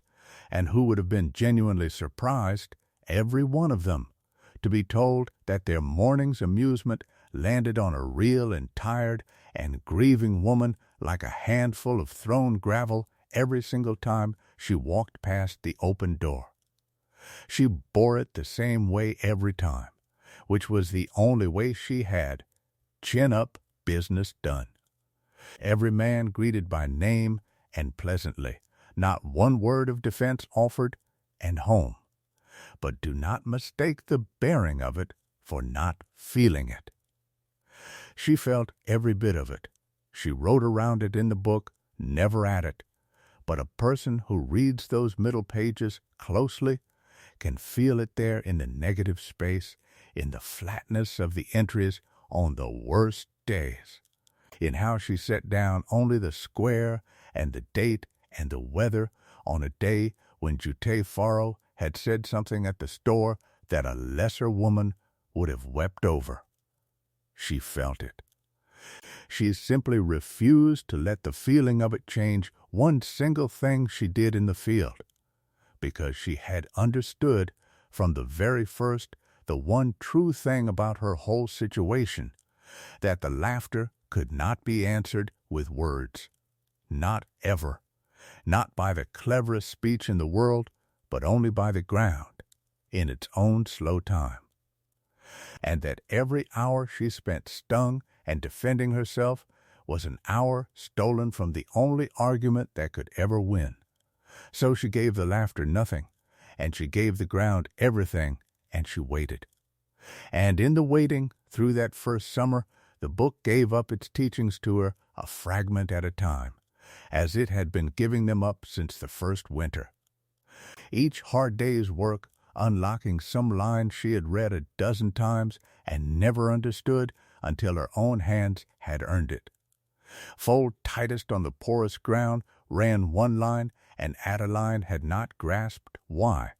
and who would have been genuinely surprised, every one of them, to be told that their morning's amusement landed on a real and tired and grieving woman like a handful of thrown gravel every single time she walked past the open door. She bore it the same way every time, which was the only way she had. Chin up, business done. Every man greeted by name and pleasantly, not one word of defense offered, and home. But do not mistake the bearing of it for not feeling it. She felt every bit of it. She wrote around it in the book, never at it. But a person who reads those middle pages closely can feel it there in the negative space, in the flatness of the entries on the worst days, in how she set down only the square and the date and the weather on a day when Jute Faro had said something at the store that a lesser woman would have wept over. She felt it. She simply refused to let the feeling of it change one single thing she did in the field, because she had understood from the very first the one true thing about her whole situation, that the laughter could not be answered with words. Not ever. Not by the cleverest speech in the world, but only by the ground, in its own slow time. And that every hour she spent stung and defending herself was an hour stolen from the only argument that could ever win. So she gave the laughter nothing, and she gave the ground everything, and she waited. And in the waiting, through that first summer, the book gave up its teachings to her a fragment at a time, as it had been giving them up since the first winter. Each hard day's work, unlocking some line she had read a dozen times and never understood until her own hands had earned it. Fold tightest on the porous ground ran one line, and Adeline had not grasped why,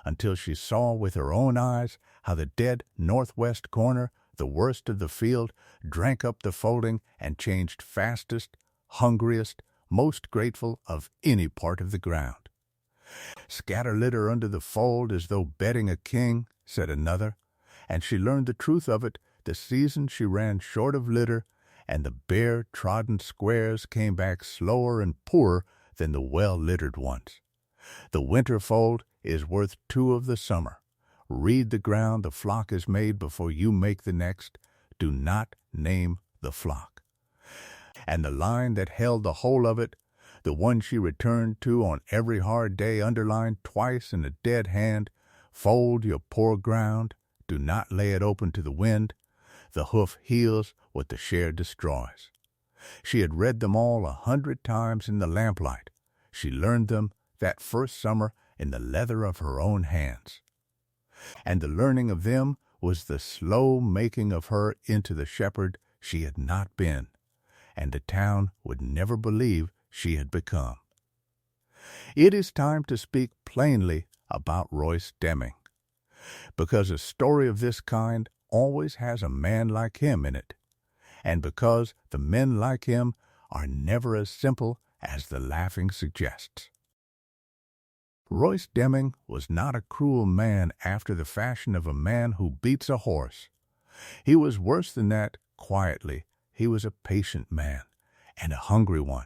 until she saw with her own eyes how the dead northwest corner, the worst of the field, drank up the folding and changed fastest, hungriest, most grateful of any part of the ground. Scatter litter under the fold as though bedding a king, said another, and she learned the truth of it the season she ran short of litter, and the bare trodden squares came back slower and poorer than the well-littered ones. The winter fold is worth 2 of the summer. Read the ground the flock is made before you make the next. Do not name the flock. And the line that held the whole of it, the one she returned to on every hard day, underlined twice in a dead hand, fold your poor ground, do not lay it open to the wind. The hoof heals what the share destroys. She had read them all 100 times in the lamplight. She learned them that first summer in the leather of her own hands. And the learning of them was the slow making of her into the shepherd she had not been, and the town would never believe she had become. It is time to speak plainly about Royce Deming, because a story of this kind always has a man like him in it, and because the men like him are never as simple as the laughing suggests. Royce Deming was not a cruel man after the fashion of a man who beats a horse. He was worse than that. Quietly, he was a patient man, and a hungry one,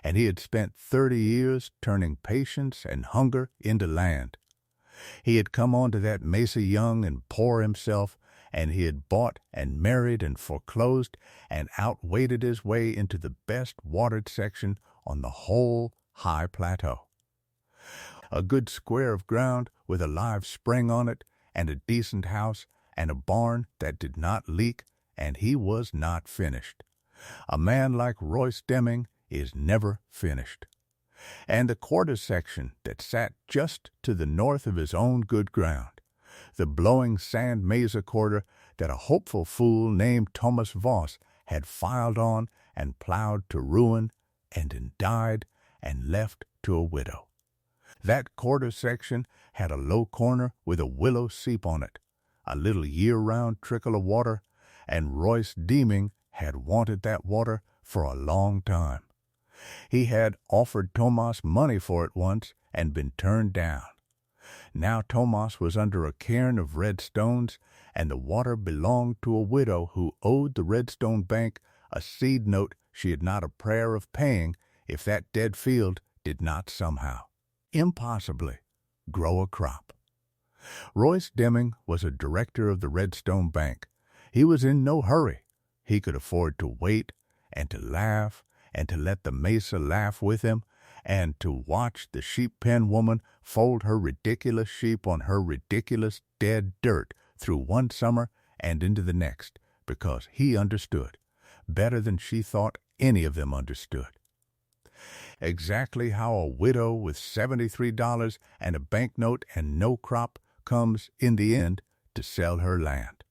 and he had spent 30 years turning patience and hunger into land. He had come onto that mesa young and poor himself, and he had bought and married and foreclosed and outweighted his way into the best watered section on the whole high plateau. A good square of ground with a live spring on it, and a decent house, and a barn that did not leak, and he was not finished. A man like Royce Deming is never finished. And the quarter section that sat just to the north of his own good ground, the blowing sand mesa quarter that a hopeful fool named Thomas Voss had filed on and plowed to ruin, and then died and left to a widow. That quarter section had a low corner with a willow seep on it, a little year-round trickle of water, and Royce Deming had wanted that water for a long time. He had offered Tomas money for it once and been turned down. Now Tomas was under a cairn of red stones, and the water belonged to a widow who owed the Redstone Bank a seed note she had not a prayer of paying if that dead field did not somehow, impossibly, grow a crop. Royce Deming was a director of the Redstone Bank. He was in no hurry. He could afford to wait and to laugh and to let the mesa laugh with him and to watch the sheep pen woman fold her ridiculous sheep on her ridiculous dead dirt through one summer and into the next, because he understood, better than she thought any of them understood, exactly how a widow with $73 and a banknote and no crop comes, in the end, to sell her land.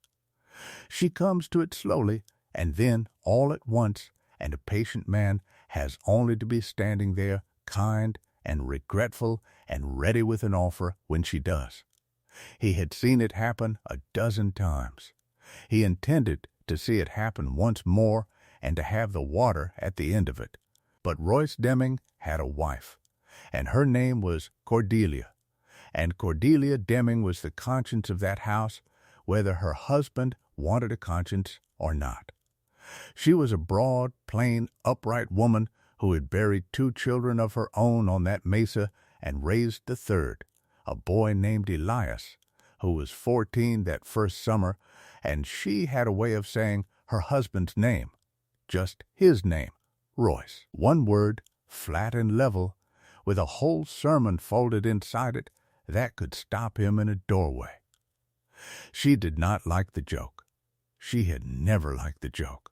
She comes to it slowly, and then all at once, and a patient man has only to be standing there, kind and regretful and ready with an offer when she does. He had seen it happen a dozen times. He intended to see it happen once more and to have the water at the end of it. But Royce Deming had a wife, and her name was Cordelia. And Cordelia Deming was the conscience of that house, whether her husband wanted a conscience or not. She was a broad, plain, upright woman who had buried 2 children of her own on that mesa and raised the third, a boy named Elias, who was 14 that first summer, and she had a way of saying her husband's name, just his name, Royce. One word, flat and level, with a whole sermon folded inside it that could stop him in a doorway. She did not like the joke. She had never liked the joke.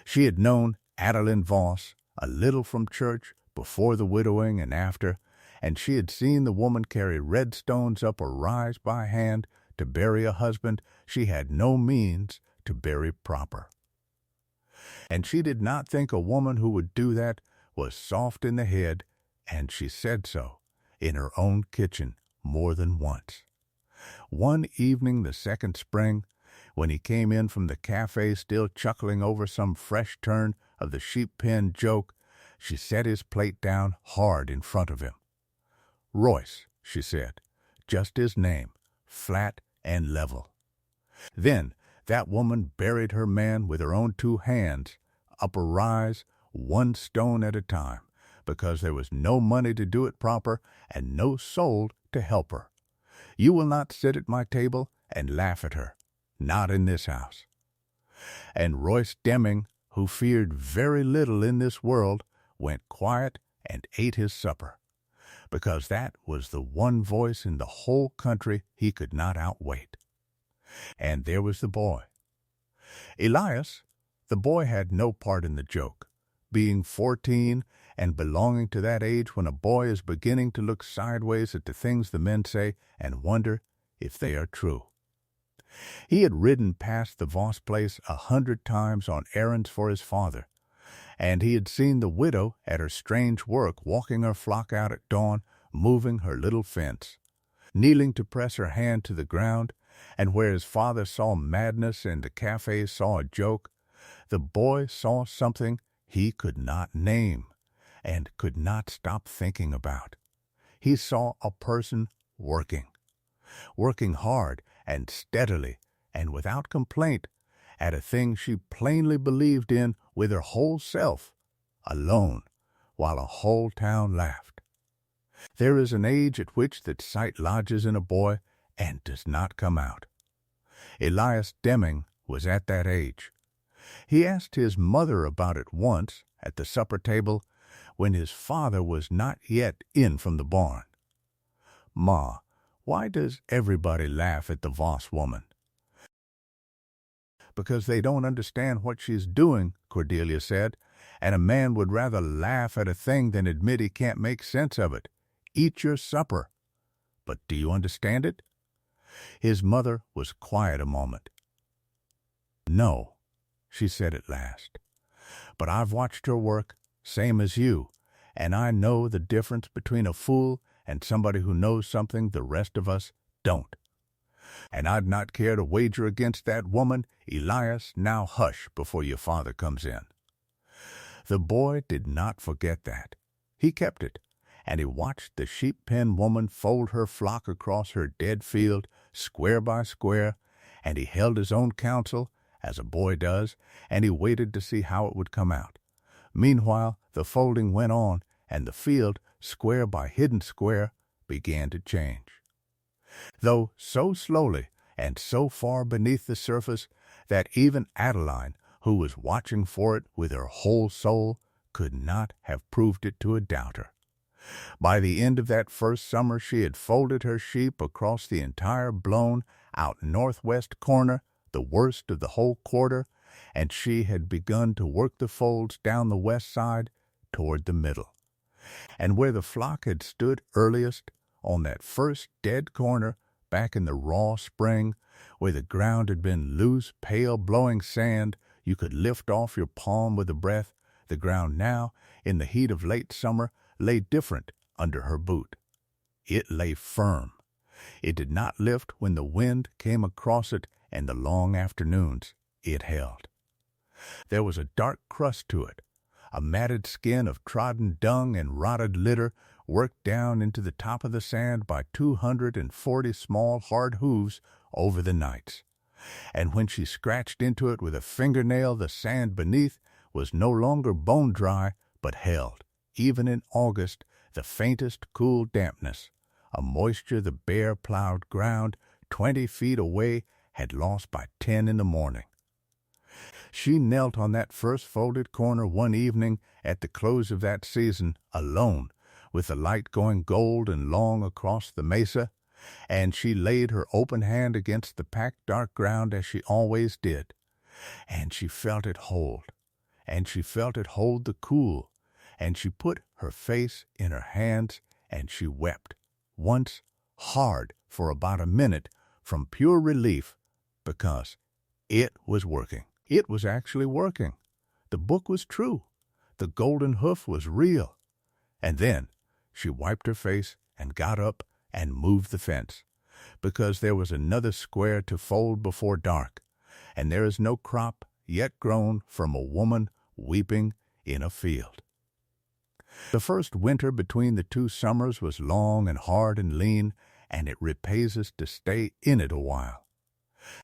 She had known Adeline Voss a little from church, before the widowing and after, and she had seen the woman carry red stones up a rise by hand to bury a husband she had no means to bury proper. And she did not think a woman who would do that was soft in the head, and she said so in her own kitchen more than once. One evening the second spring, when he came in from the cafe still chuckling over some fresh turn of the sheep pen joke, she set his plate down hard in front of him. Royce, she said, just his name, flat and level. Then that woman buried her man with her own 2 hands, up a rise, 1 stone at a time, because there was no money to do it proper and no soul to help her. You will not sit at my table and laugh at her, not in this house. And Royce Deming, who feared very little in this world, went quiet and ate his supper, because that was the one voice in the whole country he could not outwait. And there was the boy. Elias, the boy had no part in the joke, being 14 and belonging to that age when a boy is beginning to look sideways at the things the men say and wonder if they are true. He had ridden past the Voss place 100 times on errands for his father, and he had seen the widow at her strange work walking her flock out at dawn, moving her little fence, kneeling to press her hand to the ground, and where his father saw madness and the cafe saw a joke, the boy saw something he could not name and could not stop thinking about. He saw a person working hard and steadily and without complaint at a thing she plainly believed in with her whole self, alone, while a whole town laughed. There is an age at which that sight lodges in a boy and does not come out. Elias Deming was at that age. He asked his mother about it once at the supper table when his father was not yet in from the barn. "Ma, why does everybody laugh at the Voss woman?" "Because they don't understand what she's doing," Cordelia said, "and a man would rather laugh at a thing than admit he can't make sense of it. Eat your supper." "But do you understand it?" His mother was quiet a moment. "No," she said at last, "but I've watched her work, same as you, and I know the difference between a fool and somebody who knows something the rest of us don't. And I'd not care to wager against that woman. Elias, now hush before your father comes in." The boy did not forget that. He kept it, and he watched the sheep pen woman fold her flock across her dead field, square by square, and he held his own counsel, as a boy does, and he waited to see how it would come out. Meanwhile, the folding went on, and the field, square by hidden square, began to change. Though so slowly and so far beneath the surface that even Adeline, who was watching for it with her whole soul, could not have proved it to a doubter. By the end of that first summer she had folded her sheep across the entire blown out northwest corner, the worst of the whole quarter, and she had begun to work the folds down the west side toward the middle. And where the flock had stood earliest, on that first dead corner back in the raw spring, where the ground had been loose, pale, blowing sand you could lift off your palm with a breath, the ground now, in the heat of late summer, lay different under her boot. It lay firm. It did not lift when the wind came across it, and the long afternoons it held. There was a dark crust to it, a matted skin of trodden dung and rotted litter worked down into the top of the sand by 240 small hard hooves over the nights. And when she scratched into it with a fingernail, the sand beneath was no longer bone-dry, but held, even in August, the faintest cool dampness, a moisture the bare plowed ground 20 feet away had lost by 10 in the morning. She knelt on that first folded corner one evening at the close of that season, alone, with the light going gold and long across the mesa, and she laid her open hand against the packed dark ground as she always did, and she felt it hold, and she felt it hold the cool, and she put her face in her hands, and she wept, once hard for about a minute from pure relief, because it was working. It was actually working. The book was true. The golden hoof was real. And then she wiped her face and got up and moved the fence, because there was another square to fold before dark, and there is no crop yet grown from a woman weeping in a field. The first winter between the two summers was long and hard and lean, and it repays us to stay in it a while,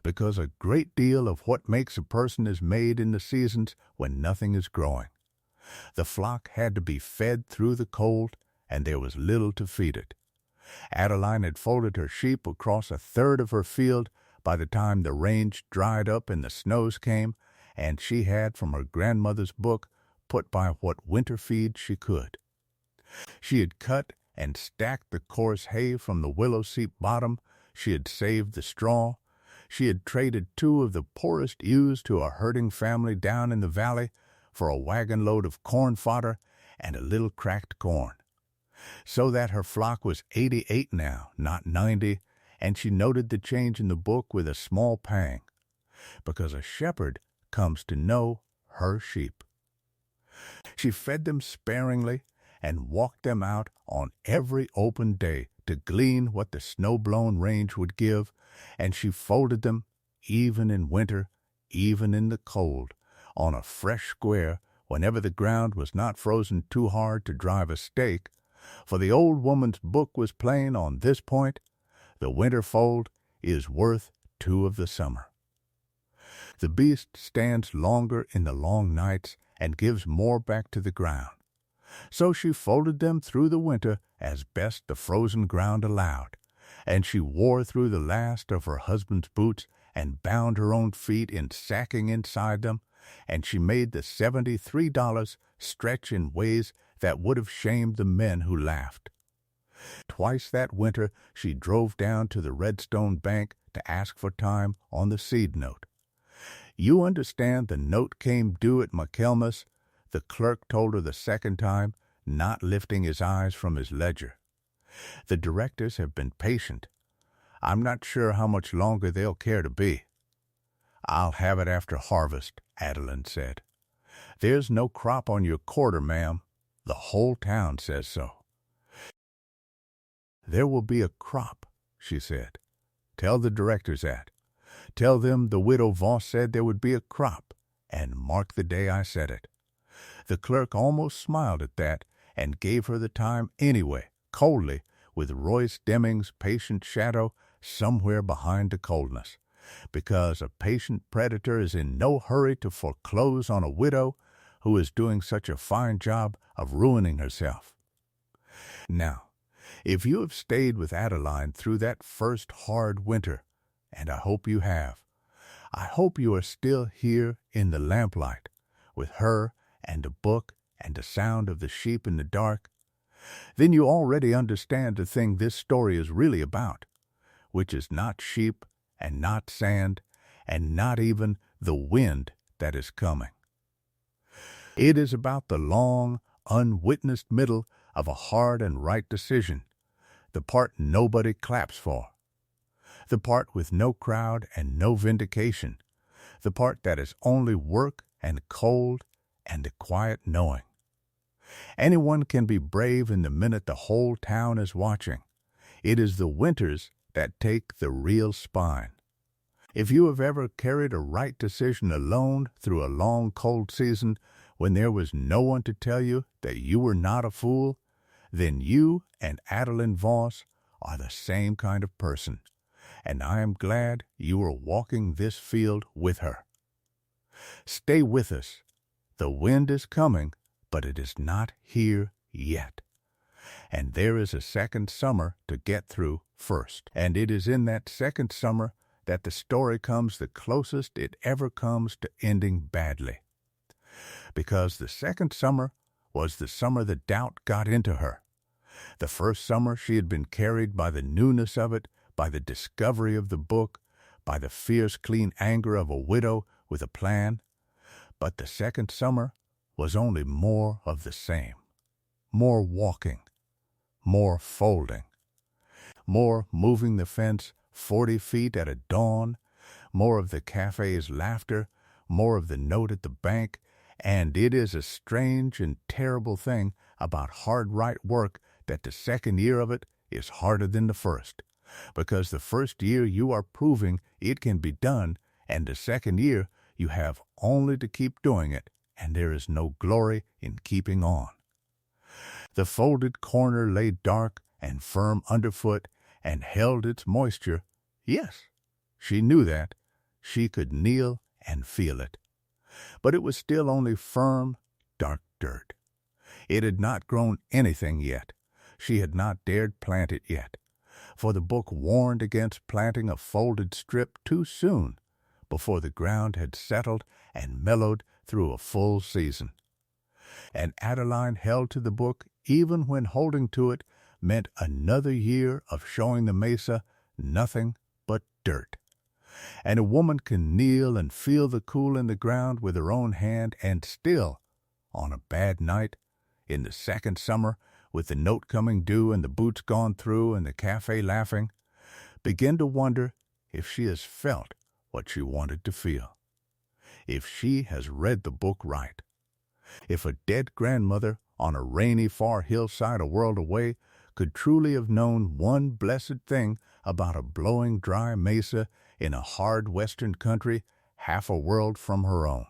because a great deal of what makes a person is made in the seasons when nothing is growing. The flock had to be fed through the cold, and there was little to feed it. Adeline had folded her sheep across a third of her field by the time the range dried up and the snows came, and she had, from her grandmother's book, put by what winter feed she could. She had cut and stacked the coarse hay from the willow seep bottom. She had saved the straw. She had traded 2 of the poorest ewes to a herding family down in the valley for a wagon load of corn fodder and a little cracked corn, so that her flock was 88 now, not 90, and she noted the change in the book with a small pang, because a shepherd comes to know her sheep. She fed them sparingly and walked them out on every open day to glean what the snow-blown range would give, and she folded them, even in winter, even in the cold, on a fresh square whenever the ground was not frozen too hard to drive a stake, for the old woman's book was plain on this point: the winter fold is worth 2 of the summer. The beast stands longer in the long nights and gives more back to the ground. So she folded them through the winter as best the frozen ground allowed, and she wore through the last of her husband's boots and bound her own feet in sacking inside them, and she made the $73 stretch in ways that would have shamed the men who laughed. Twice that winter she drove down to the Redstone Bank to ask for time on the seed note. You understand, the note came due at McElmus, the clerk told her the second time, not lifting his eyes from his ledger. The directors have been patient. I'm not sure how much longer they'll care to be. I'll have it after harvest, Adeline said. There's no crop on your quarter, ma'am. The whole town says so. There will be a crop, she said. Tell the directors that. Tell them the widow Voss said there would be a crop, and mark the day I said it. The clerk almost smiled at that, and gave her the time anyway, coldly, with Royce Deming's patient shadow somewhere behind the coldness, because a patient predator is in no hurry to foreclose on a widow who is doing such a fine job of ruining herself. Now, if you have stayed with Adeline through that first hard winter, and I hope you have, I hope you are still here in the lamplight with her and a book and the sound of the sheep in the dark, then you already understand the thing this story is really about, which is not sheep and not sand and not even the wind that is coming. It is about the long, unwitnessed middle of a hard and right decision, the part nobody claps for, the part with no crowd and no vindication, the part that is only work and cold and a quiet knowing. Anyone can be brave in the minute the whole town is watching. It is the winters that take the real spine. If you have ever carried a right decision alone through a long cold season when there was no one to tell you that you were not a fool, then you and Adeline Voss are the same kind of person, and I am glad you are walking this field with her. Stay with us. The wind is coming, but it is not here yet. And there is a second summer to get through first. And it is in that second summer that the story comes the closest it ever comes to ending badly. Because the second summer was the summer the doubt got into her. The first summer she had been carried by the newness of it, by the discovery of the book, by the fierce, clean anger of a widow with a plan. But the second summer was only more of the same. More walking, more folding, more moving the fence 40 feet at a dawn, more of the cafe's laughter, more of the note at the bank, and it is a strange and terrible thing about hard right work that the second year of it is harder than the first, because the first year you are proving it can be done, and the second year you have only to keep doing it, and there is no glory in keeping on. The folded corner lay dark and firm underfoot and held its moisture. Yes, she knew that. She could kneel and feel it. But it was still only firm, dark dirt. It had not grown anything yet. She had not dared plant it yet, for the book warned against planting a folded strip too soon, before the ground had settled and mellowed through a full season. And Adeline held to the book even when holding to it meant another year of showing the mesa nothing but dirt. And a woman can kneel and feel the cool in the ground with her own hand and still, on a bad night, in the second summer, with the note coming due and the boots gone through and the cafe laughing, begin to wonder if she has felt what she wanted to feel, if she has read the book right, if a dead grandmother on a rainy far hillside a world away could truly have known one blessed thing about a blowing dry mesa in a hard western country half a world from her own.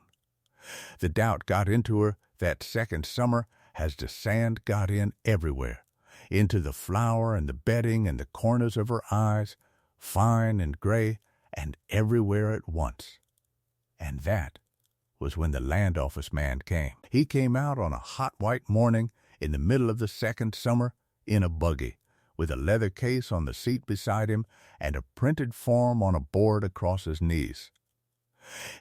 The doubt got into her that second summer as the sand got in everywhere, into the flour and the bedding and the corners of her eyes, fine and gray, and everywhere at once. And that was when the land office man came. He came out on a hot white morning in the middle of the second summer in a buggy, with a leather case on the seat beside him and a printed form on a board across his knees.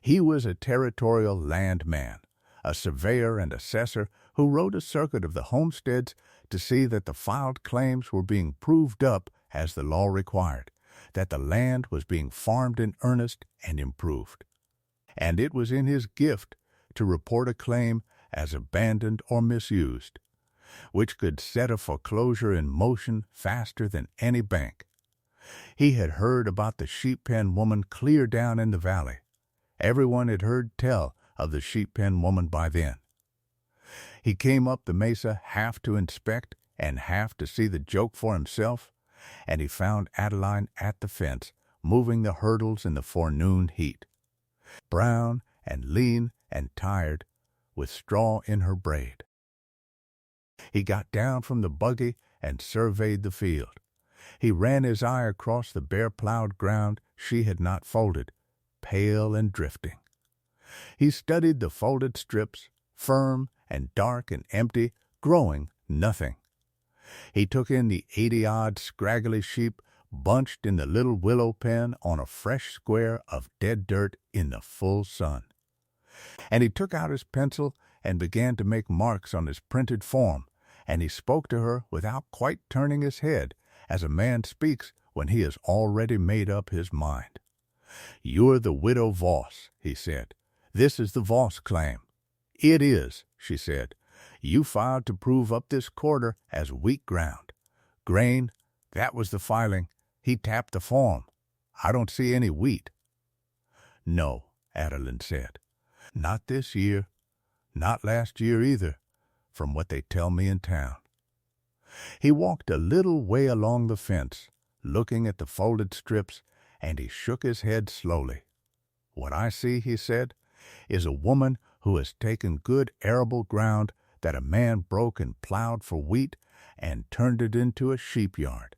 He was a territorial land man, a surveyor and assessor who rode a circuit of the homesteads to see that the filed claims were being proved up as the law required, that the land was being farmed in earnest and improved. And it was in his gift to report a claim as abandoned or misused, which could set a foreclosure in motion faster than any bank. He had heard about the sheep pen woman clear down in the valley. Everyone had heard tell of the sheep pen woman by then. He came up the mesa half to inspect and half to see the joke for himself, and he found Adeline at the fence, moving the hurdles in the forenoon heat, brown and lean and tired, with straw in her braid. He got down from the buggy and surveyed the field, He ran his eye across the bare-plowed ground she had not folded, pale and drifting. He studied the folded strips, firm and dark and empty, growing nothing. He took in the 80-odd scraggly sheep bunched in the little willow pen on a fresh square of dead dirt in the full sun. And he took out his pencil and began to make marks on his printed form, and he spoke to her without quite turning his head, as a man speaks when he has already made up his mind. "You're the widow Voss," he said. "This is the Voss claim." "It is," she said. "You filed to prove up this quarter as wheat ground. Grain, that was the filing. He tapped the form. I don't see any wheat." "No," Adeline said. "Not this year. Not last year either, from what they tell me in town." He walked a little way along the fence, looking at the folded strips, and he shook his head slowly. "What I see," he said, "is a woman who has taken good arable ground that a man broke and plowed for wheat and turned it into a sheep yard.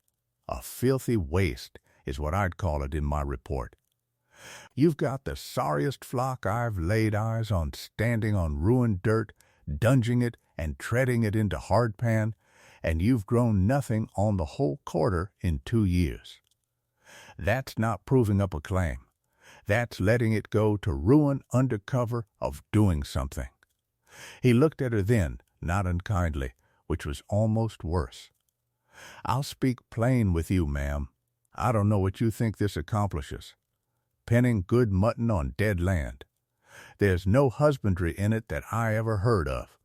A filthy waste is what I'd call it in my report. You've got the sorriest flock I've laid eyes on standing on ruined dirt, dunging it and treading it into hardpan, and you've grown nothing on the whole quarter in 2 years. That's not proving up a claim. That's letting it go to ruin under cover of doing something." He looked at her then, not unkindly, which was almost worse. "I'll speak plain with you, ma'am. I don't know what you think this accomplishes. Penning good mutton on dead land. There's no husbandry in it that I ever heard of.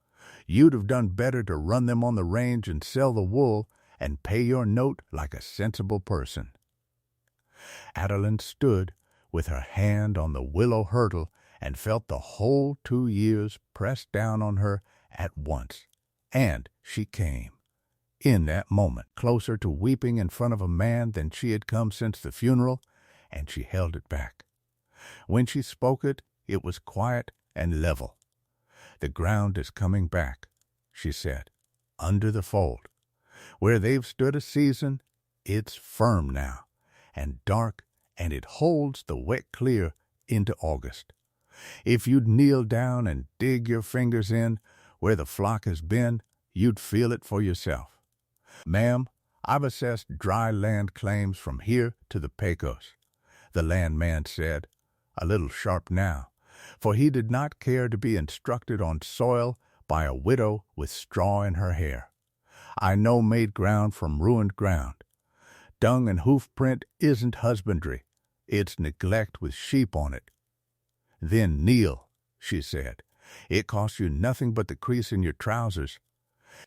You'd have done better to run them on the range and sell the wool and pay your note like a sensible person." Adeline stood with her hand on the willow hurdle and felt the whole 2 years pressed down on her at once. And she came, in that moment, closer to weeping in front of a man than she had come since the funeral, and she held it back. When she spoke it, it was quiet and level. "The ground is coming back," she said, "under the fold. Where they've stood a season, it's firm now, and dark, and it holds the wet clear into August. If you'd kneel down and dig your fingers in where the flock has been, you'd feel it for yourself. Ma'am, I've assessed dry land claims from here to the Pecos," the landman said, a little sharp now, for he did not care to be instructed on soil by a widow with straw in her hair. "I know made ground from ruined ground. Dung and hoof print isn't husbandry. It's neglect with sheep on it." "Then kneel," she said. "It costs you nothing but the crease in your trousers,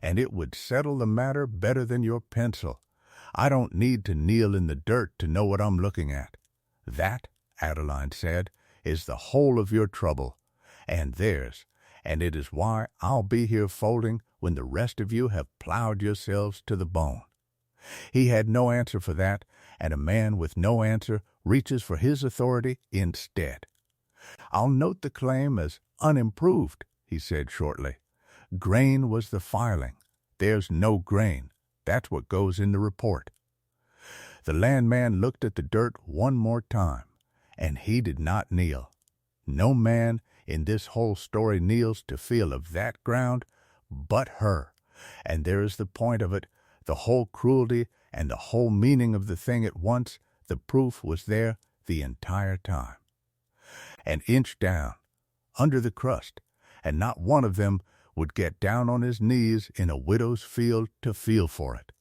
and it would settle the matter better than your pencil. I don't need to kneel in the dirt to know what I'm looking at. That," Adeline said, "is the whole of your trouble, and theirs, and it is why I'll be here folding when the rest of you have plowed yourselves to the bone." He had no answer for that, and a man with no answer reaches for his authority instead. "I'll note the claim as unimproved," he said shortly. "Grain was the filing. There's no grain. That's what goes in the report." The landman looked at the dirt one more time, and he did not kneel. No man in this whole story kneels to feel of that ground but her, and there is the point of it, the whole cruelty and the whole meaning of the thing at once. The proof was there the entire time. An inch down, under the crust, and not one of them would get down on his knees in a widow's field to feel for it.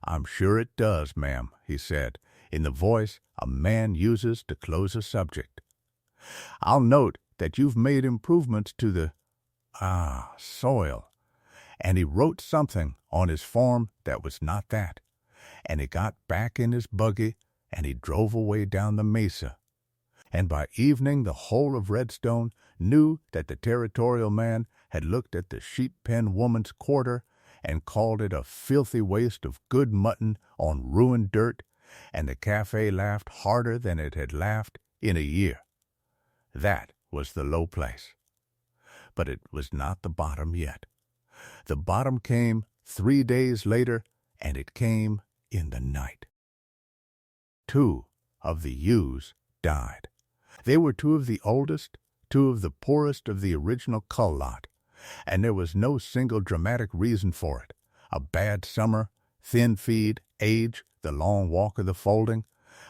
"I'm sure it does, ma'am," he said, in the voice a man uses to close a subject. "I'll note that you've made improvements to the soil." And he wrote something on his form that was not that, and he got back in his buggy, and he drove away down the mesa. And by evening the whole of Redstone knew that the territorial man had looked at the sheep pen woman's quarter and called it a filthy waste of good mutton on ruined dirt, and the cafe laughed harder than it had laughed in a year. That was the low place. But it was not the bottom yet. The bottom came 3 days later, and it came in the night. 2 of the ewes died. They were 2 of the oldest, 2 of the poorest of the original cull lot, and there was no single dramatic reason for it. A bad summer, thin feed, age, the long walk of the folding,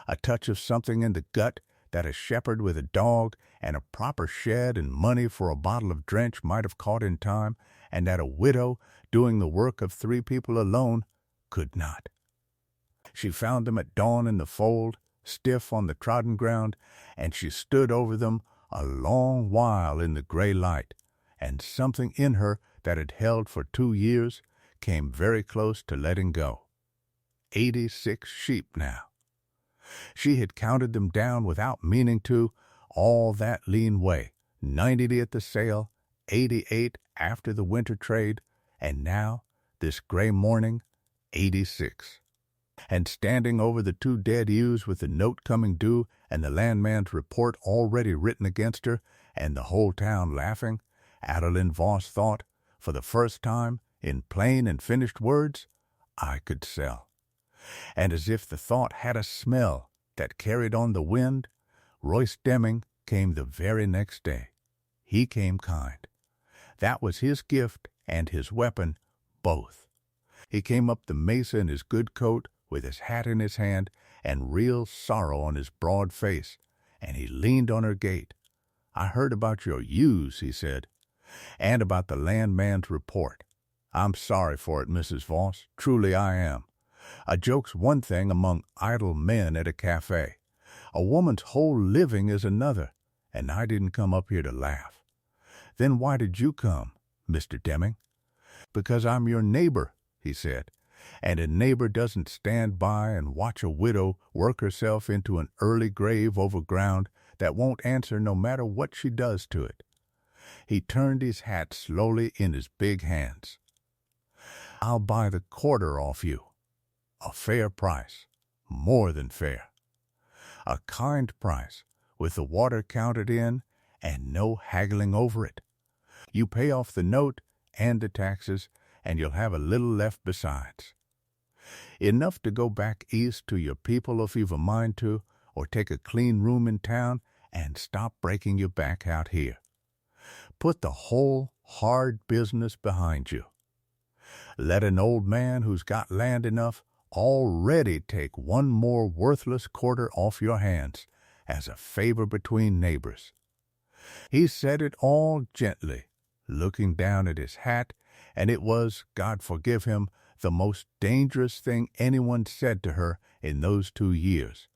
a touch of something in the gut that a shepherd with a dog and a proper shed and money for a bottle of drench might have caught in time, and that a widow, doing the work of 3 people alone, could not. She found them at dawn in the fold, stiff on the trodden ground, and she stood over them a long while in the gray light, and something in her that had held for 2 years came very close to letting go. 86 sheep now. She had counted them down without meaning to, all that lean way, 90 at the sale, 88 after the winter trade, and now, this gray morning, 86. And standing over the 2 dead ewes with the note coming due and the landman's report already written against her, and the whole town laughing, Adeline Voss thought, for the first time, in plain and finished words, I could sell. And as if the thought had a smell that carried on the wind, Royce Deming came the very next day. He came kind. That was his gift and his weapon, both. He came up the mesa in his good coat, with his hat in his hand, and real sorrow on his broad face, and he leaned on her gate. I heard about your ewes, he said, and about the landman's report. I'm sorry for it, Mrs. Voss, truly I am. A joke's one thing among idle men at a cafe. A woman's whole living is another, and I didn't come up here to laugh. Then why did you come, Mr. Deming? Because I'm your neighbor, he said, and a neighbor doesn't stand by and watch a widow work herself into an early grave over ground that won't answer no matter what she does to it. He turned his hat slowly in his big hands. I'll buy the quarter off you. A fair price, more than fair. A kind price, with the water counted in and no haggling over it. You pay off the note and the taxes, and you'll have a little left besides. Enough to go back east to your people if you've a mind to, or take a clean room in town and stop breaking your back out here. Put the whole hard business behind you. Let an old man who's got land enough already take one more worthless quarter off your hands as a favor between neighbors. He said it all gently, looking down at his hat, and it was, God forgive him, the most dangerous thing anyone said to her in those 2 years,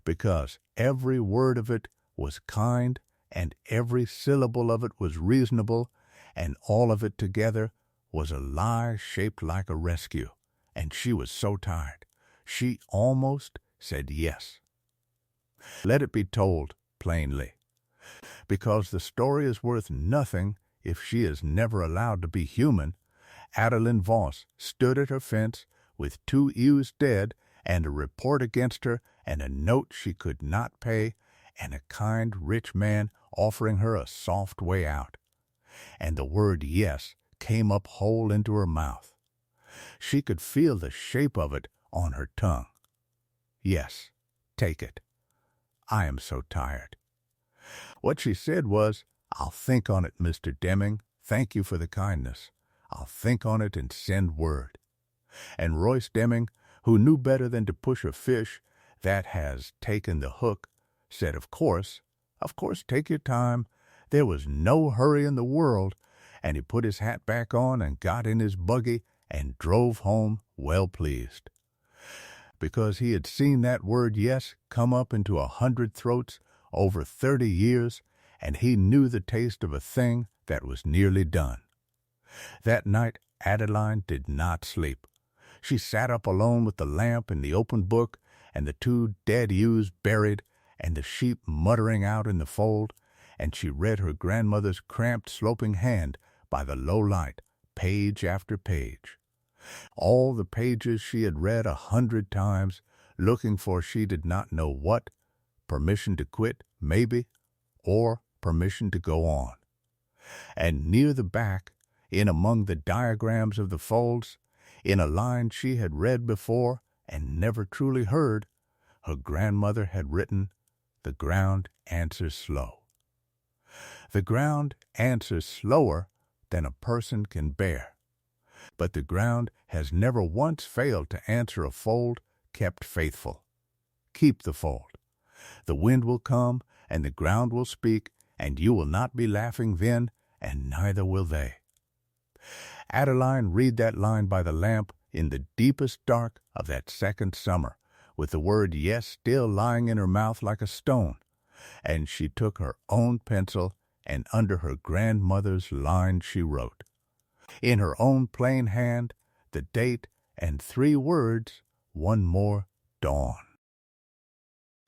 because every word of it was kind, and every syllable of it was reasonable, and all of it together was a lie shaped like a rescue, and she was so tired, she almost said yes. Let it be told plainly, because the story is worth nothing if she is never allowed to be human. Adeline Voss stood at her fence with 2 ewes dead and a report against her and a note she could not pay and a kind, rich man offering her a soft way out. And the word yes came up whole into her mouth. She could feel the shape of it on her tongue. Yes, take it. I am so tired. What she said was, I'll think on it, Mr. Deming. Thank you for the kindness. I'll think on it and send word. And Royce Deming, who knew better than to push a fish that has taken the hook, said, of course, take your time. There was no hurry in the world, and he put his hat back on and got in his buggy and drove home well pleased. Because he had seen that word yes come up into 100 throats over 30 years, and he knew the taste of a thing that was nearly done. That night Adeline did not sleep. She sat up alone with the lamp and the open book, and the 2 dead ewes buried, and the sheep muttering out in the fold, and she read her grandmother's cramped sloping hand by the low light, page after page. All the pages she had read 100 times, looking for she did not know what, permission to quit, maybe, or permission to go on. And near the back, in among the diagrams of the folds, in a line she had read before and never truly heard, her grandmother had written, "The ground answers slow." The ground answers slower than a person can bear, but the ground has never once failed to answer a fold kept faithful. Keep the fold. The wind will come, and the ground will speak, and you will not be laughing then, and neither will they. Adeline read that line by the lamp in the deepest dark of that second summer, with the word yes still lying in her mouth like a stone, and she took her own pencil, and under her grandmother's line she wrote, in her own plain hand, the date and 3 words, one more dawn.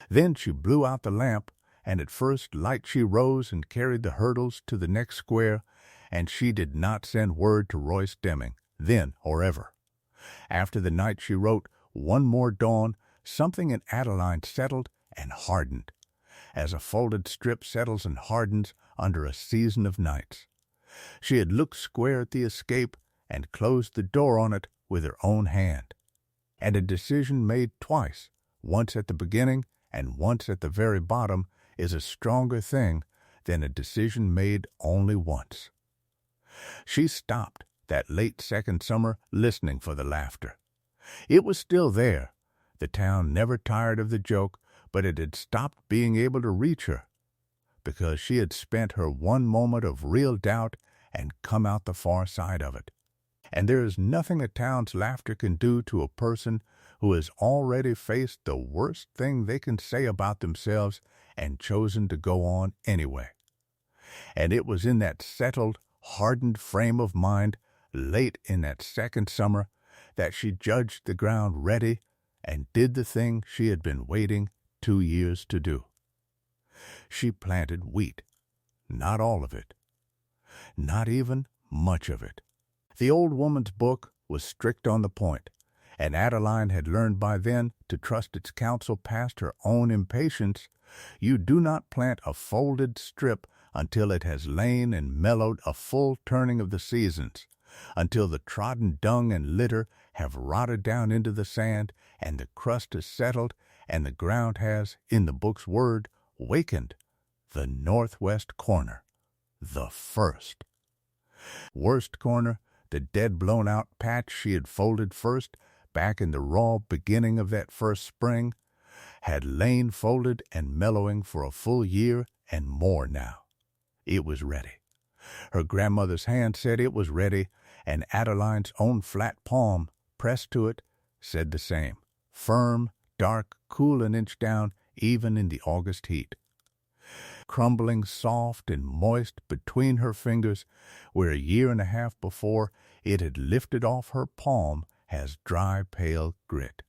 Then she blew out the lamp, and at first light she rose and carried the hurdles to the next square, and she did not send word to Royce Deming, then or ever. After the night she wrote, one more dawn, something in Adeline settled and hardened, as a folded strip settles and hardens under a season of nights. She had looked square at the escape and closed the door on it with her own hand. And a decision made twice, once at the beginning and once at the very bottom, is a stronger thing than a decision made only once. She stopped that late second summer listening for the laughter. It was still there. The town never tired of the joke, but it had stopped being able to reach her, because she had spent her one moment of real doubt and come out the far side of it. And there is nothing a town's laughter can do to a person who has already faced the worst thing they can say about themselves and chosen to go on anyway. And it was in that settled, hardened frame of mind, late in that second summer, that she judged the ground ready and did the thing she had been waiting 2 years to do. She planted wheat. Not all of it. Not even much of it. The old woman's book was strict on the point, and Adeline had learned by then to trust its counsel past her own impatience. You do not plant a folded strip until it has lain and mellowed a full turning of the seasons, until the trodden dung and litter have rotted down into the sand, and the crust is settled, and the ground has, in the book's word, wakened the northwest corner, the first. Worst corner, the dead blown-out patch she had folded first, back in the raw beginning of that first spring, had lain folded and mellowing for a full year and more now. It was ready. Her grandmother's hand said it was ready, and Adeline's own flat palm, pressed to it, said the same, firm, dark, cool an inch down, even in the August heat. Crumbling soft and moist between her fingers, where a year and a half before it had lifted off her palm as dry, pale grit.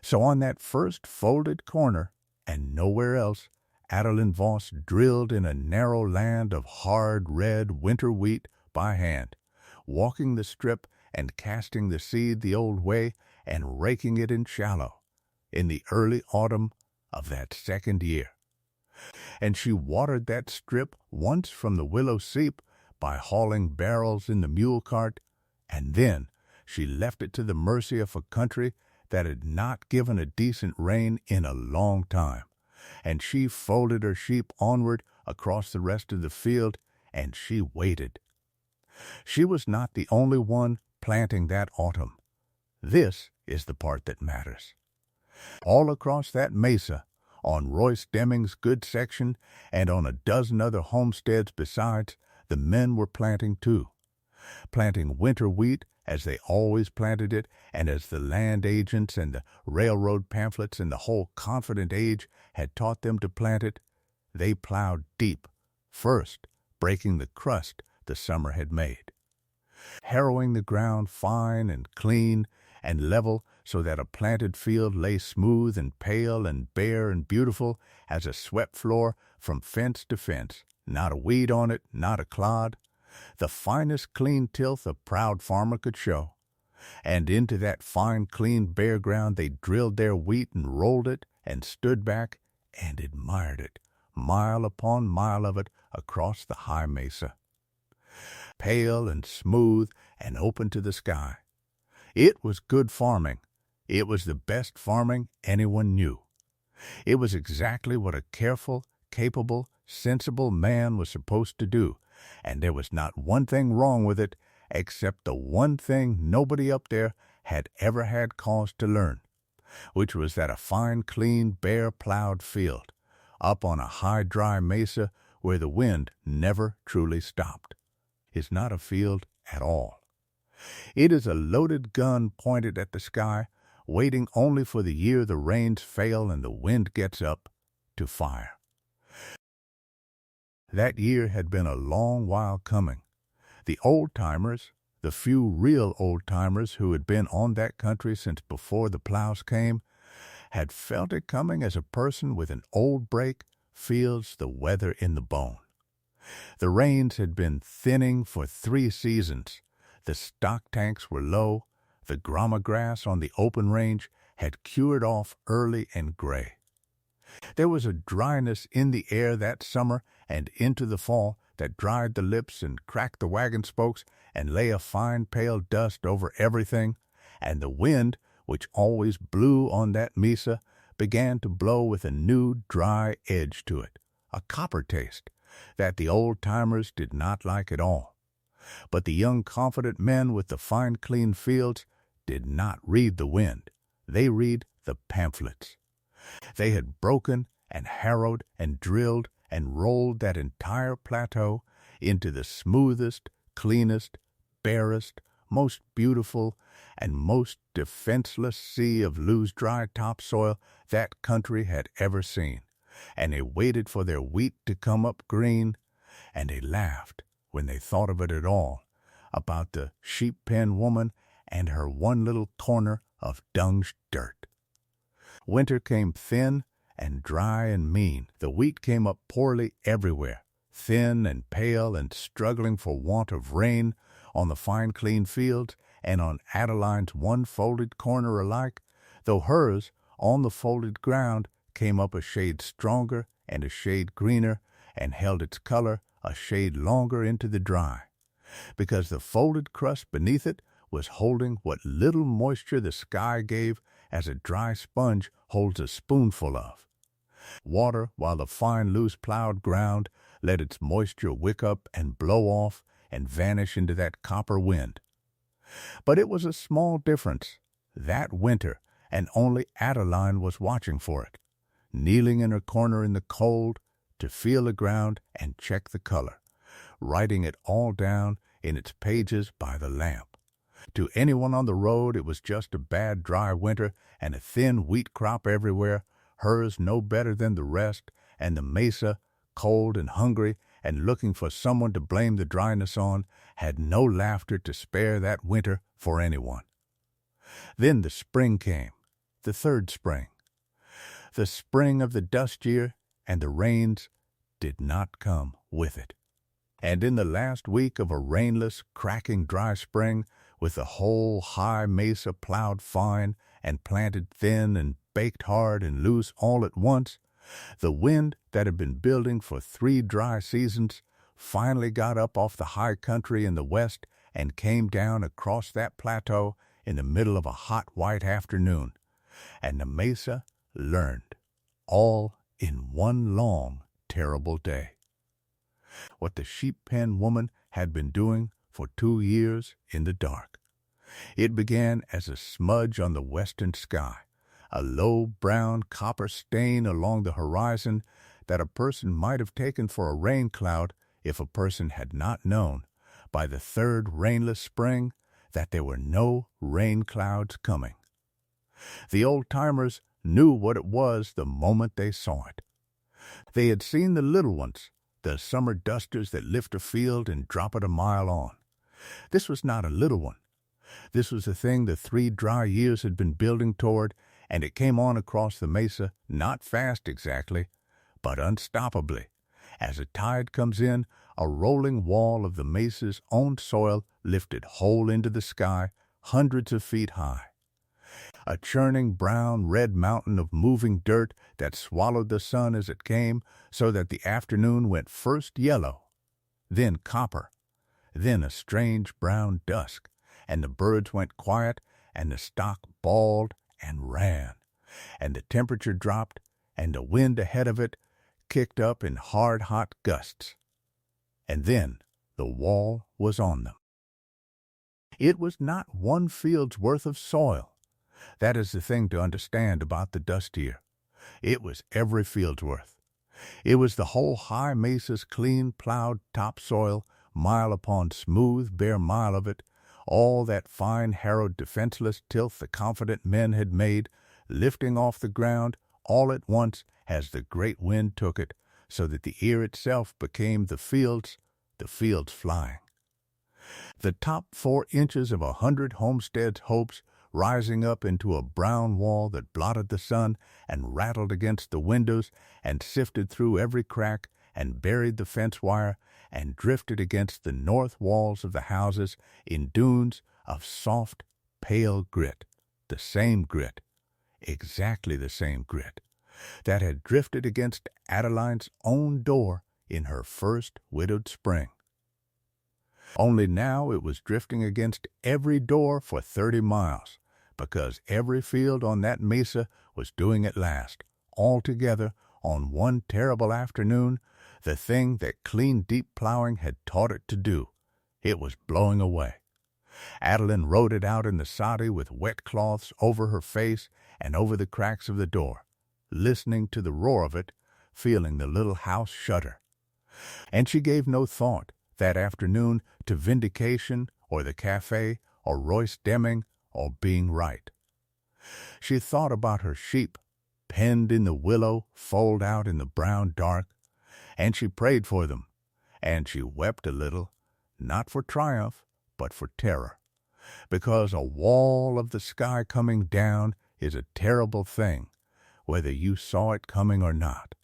So on that first folded corner, and nowhere else, Adeline Voss drilled in a narrow land of hard red winter wheat by hand, walking the strip and casting the seed the old way and raking it in shallow, in the early autumn of that second year. And she watered that strip once from the willow seep by hauling barrels in the mule cart, and then she left it to the mercy of a country that had not given a decent rain in a long time, and she folded her sheep onward across the rest of the field, and she waited. She was not the only one planting that autumn. This is the part that matters. All across that mesa, on Royce Deming's good section, and on a dozen other homesteads besides, the men were planting too. Planting winter wheat as they always planted it, and as the land agents and the railroad pamphlets and the whole confident age had taught them to plant it. They plowed deep, first breaking the crust the summer had made, harrowing the ground fine and clean and level so that a planted field lay smooth and pale and bare and beautiful as a swept floor from fence to fence, not a weed on it, not a clod, the finest clean tilth a proud farmer could show. And into that fine, clean, bare ground they drilled their wheat and rolled it and stood back and admired it, mile upon mile of it across the high mesa. Pale and smooth and open to the sky. It was good farming, It was the best farming anyone knew. It was exactly what a careful, capable, sensible man was supposed to do, and there was not one thing wrong with it except the one thing nobody up there had ever had cause to learn, which was that a fine, clean, bare plowed field, up on a high, dry mesa where the wind never truly stopped, is not a field at all. It is a loaded gun pointed at the sky, waiting only for the year the rains fail and the wind gets up to fire. That year had been a long while coming. The old-timers, the few real old-timers who had been on that country since before the plows came, had felt it coming as a person with an old brake feels the weather in the bone. The rains had been thinning for 3 seasons. The stock tanks were low. The grama grass on the open range had cured off early and gray. There was a dryness in the air that summer and into the fall that dried the lips and cracked the wagon spokes and lay a fine pale dust over everything, and the wind, which always blew on that mesa, began to blow with a new dry edge to it, a copper taste, that the old-timers did not like at all. But the young confident men with the fine clean fields did not read the wind. They read the pamphlets. They had broken and harrowed and drilled and rolled that entire plateau into the smoothest, cleanest, barest, most beautiful, and most defenseless sea of loose-dry topsoil that country had ever seen, and they waited for their wheat to come up green, and they laughed when they thought of it at all, about the sheep-pen woman and her one little corner of dunged dirt. Winter came thin and dry and mean. The wheat came up poorly everywhere, thin and pale and struggling for want of rain on the fine clean fields and on Adeline's one folded corner alike, though hers, on the folded ground, came up a shade stronger and a shade greener and held its color a shade longer into the dry, because the folded crust beneath it was holding what little moisture the sky gave as a dry sponge holds a spoonful of. Water, while the fine loose plowed ground let its moisture wick up and blow off and vanish into that copper wind. But it was a small difference. That winter, and only Adeline was watching for it, kneeling in her corner in the cold to feel the ground and check the color, writing it all down in its pages by the lamp. To anyone on the road it was just a bad dry winter and a thin wheat crop everywhere, hers no better than the rest, and the mesa, cold and hungry and looking for someone to blame the dryness on, had no laughter to spare that winter for anyone. Then the spring came, the third spring. The spring of the dust year, and the rains did not come with it. And in the last week of a rainless, cracking dry spring, with the whole high mesa plowed fine and planted thin and baked hard and loose all at once, the wind that had been building for 3 dry seasons finally got up off the high country in the west and came down across that plateau in the middle of a hot white afternoon, and the mesa learned, all in one long, terrible day. What the sheep-pen woman had been doing for 2 years in the dark. It began as a smudge on the western sky, a low brown copper stain along the horizon that a person might have taken for a rain cloud if a person had not known, by the third rainless spring, that there were no rain clouds coming. The old-timers knew what it was the moment they saw it. They had seen the little ones, the summer dusters that lift a field and drop it a mile on. This was not a little one. This was the thing the 3 dry years had been building toward, and it came on across the mesa, not fast exactly, but unstoppably. As a tide comes in, a rolling wall of the mesa's own soil lifted whole into the sky, hundreds of feet high. A churning brown-red mountain of moving dirt that swallowed the sun as it came, so that the afternoon went first yellow, then copper, then a strange brown dusk, and the birds went quiet, and the stock bawled and ran, and the temperature dropped, and the wind ahead of it kicked up in hard, hot gusts. And then the wall was on them. It was not one field's worth of soil. That is the thing to understand about the dust here. It was every field's worth. It was the whole high mesa's clean plowed topsoil, mile upon smooth, bare mile of it, all that fine, harrowed, defenseless tilth the confident men had made, lifting off the ground all at once as the great wind took it, so that the ear itself became the fields flying. The top 4 inches of 100 homesteads' hopes rising up into a brown wall that blotted the sun and rattled against the windows and sifted through every crack and buried the fence wire and drifted against the north walls of the houses in dunes of soft, pale grit, the same grit, exactly the same grit, that had drifted against Adeline's own door in her first widowed spring. Only now it was drifting against every door for 30 miles, because every field on that mesa was doing at last, all together, on one terrible afternoon, the thing that clean deep plowing had taught it to do. It was blowing away. Adeline rode it out in the soddy with wet cloths over her face and over the cracks of the door, listening to the roar of it, feeling the little house shudder. And she gave no thought, that afternoon, to vindication or the cafe or Royce Deming or being right. She thought about her sheep, penned in the willow fold out in the brown dark, and she prayed for them, and she wept a little, not for triumph, but for terror, because a wall of the sky coming down is a terrible thing, whether you saw it coming or not.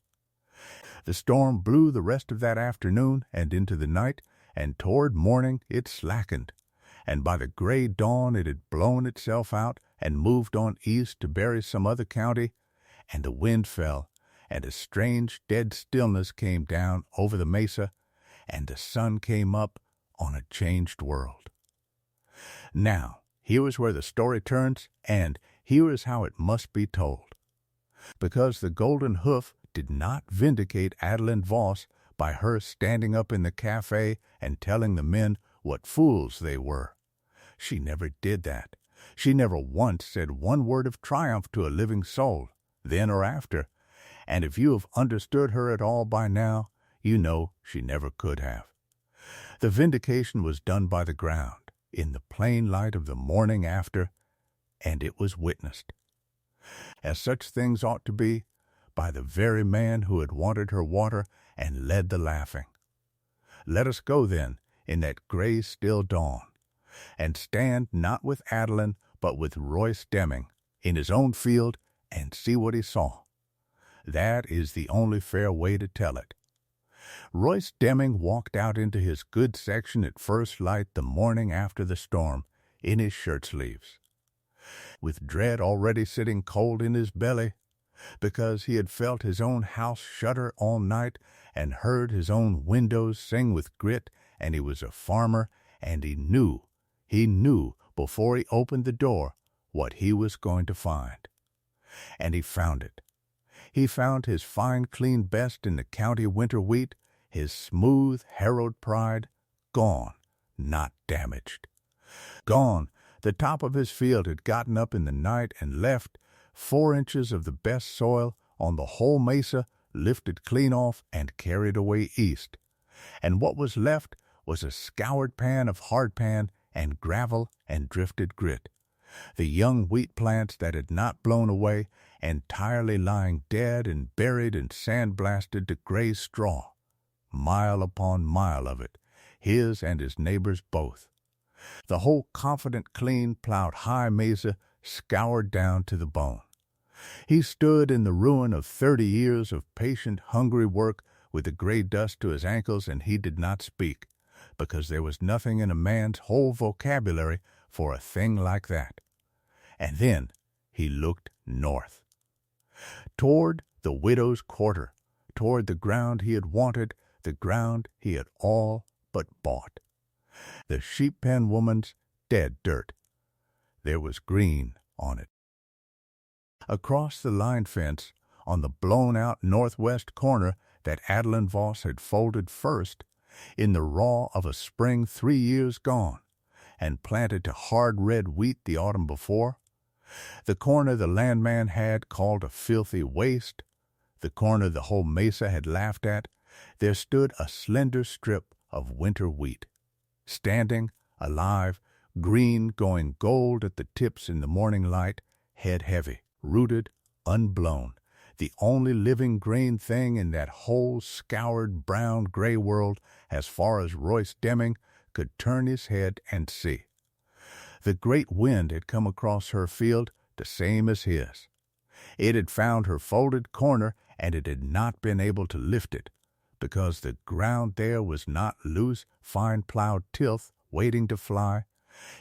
The storm blew the rest of that afternoon and into the night, and toward morning it slackened, and by the gray dawn it had blown itself out and moved on east to bury some other county, and the wind fell, and a strange dead stillness came down over the mesa, and the sun came up on a changed world. Now, here is where the story turns, and here is how it must be told. Because the Golden Hoof did not vindicate Adeline Voss by her standing up in the cafe and telling the men what fools they were. She never did that. She never once said one word of triumph to a living soul, then or after, and if you have understood her at all by now, you know she never could have. The vindication was done by the ground, in the plain light of the morning after, and it was witnessed, as such things ought to be, by the very man who had wanted her water and led the laughing. Let us go, then, in that gray still dawn, and stand not with Adeline, but with Royce Deming, in his own field, and see what he saw. That is the only fair way to tell it. Royce Deming walked out into his good section at first light the morning after the storm, in his shirt-sleeves, with dread already sitting cold in his belly, because he had felt his own house shudder all night and heard his own windows sing with grit, and he was a farmer, and he knew before he opened the door what he was going to find. And he found it. He found his fine clean best in the county winter wheat, his smooth harrowed pride, gone, not damaged. Gone, the top of his field had gotten up in the night and left 4 inches of the best soil on the whole mesa lifted clean off and carried away east, and what was left was a scoured pan of hardpan and gravel and drifted grit, the young wheat plants that had not blown away, entirely lying dead and buried and sand-blasted to gray straw, mile upon mile of it, his and his neighbors both. The whole confident, clean, plowed high mesa scoured down to the bone. He stood in the ruin of 30 years of patient, hungry work with the gray dust to his ankles, and he did not speak, because there was nothing in a man's whole vocabulary for a thing like that. And then he looked north, toward the widow's quarter, toward the ground he had wanted, the ground he had all but bought. The sheep-pen woman's dead dirt. There was green on it. Across the line fence, on the blown-out northwest corner that Adeline Voss had folded first, in the raw of a spring 3 years gone, and planted to hard red wheat the autumn before, the corner the landman had called a filthy waste, the corner the whole mesa had laughed at, there stood a slender strip of winter wheat, standing, alive, green, going gold at the tips in the morning light, head heavy, rooted, unblown, the only living green thing in that whole scoured brown-gray world as far as Royce Deming could turn his head and see. The great wind had come across her field the same as his. It had found her folded corner, and it had not been able to lift it, because the ground there was not loose, fine-plowed tilth waiting to fly.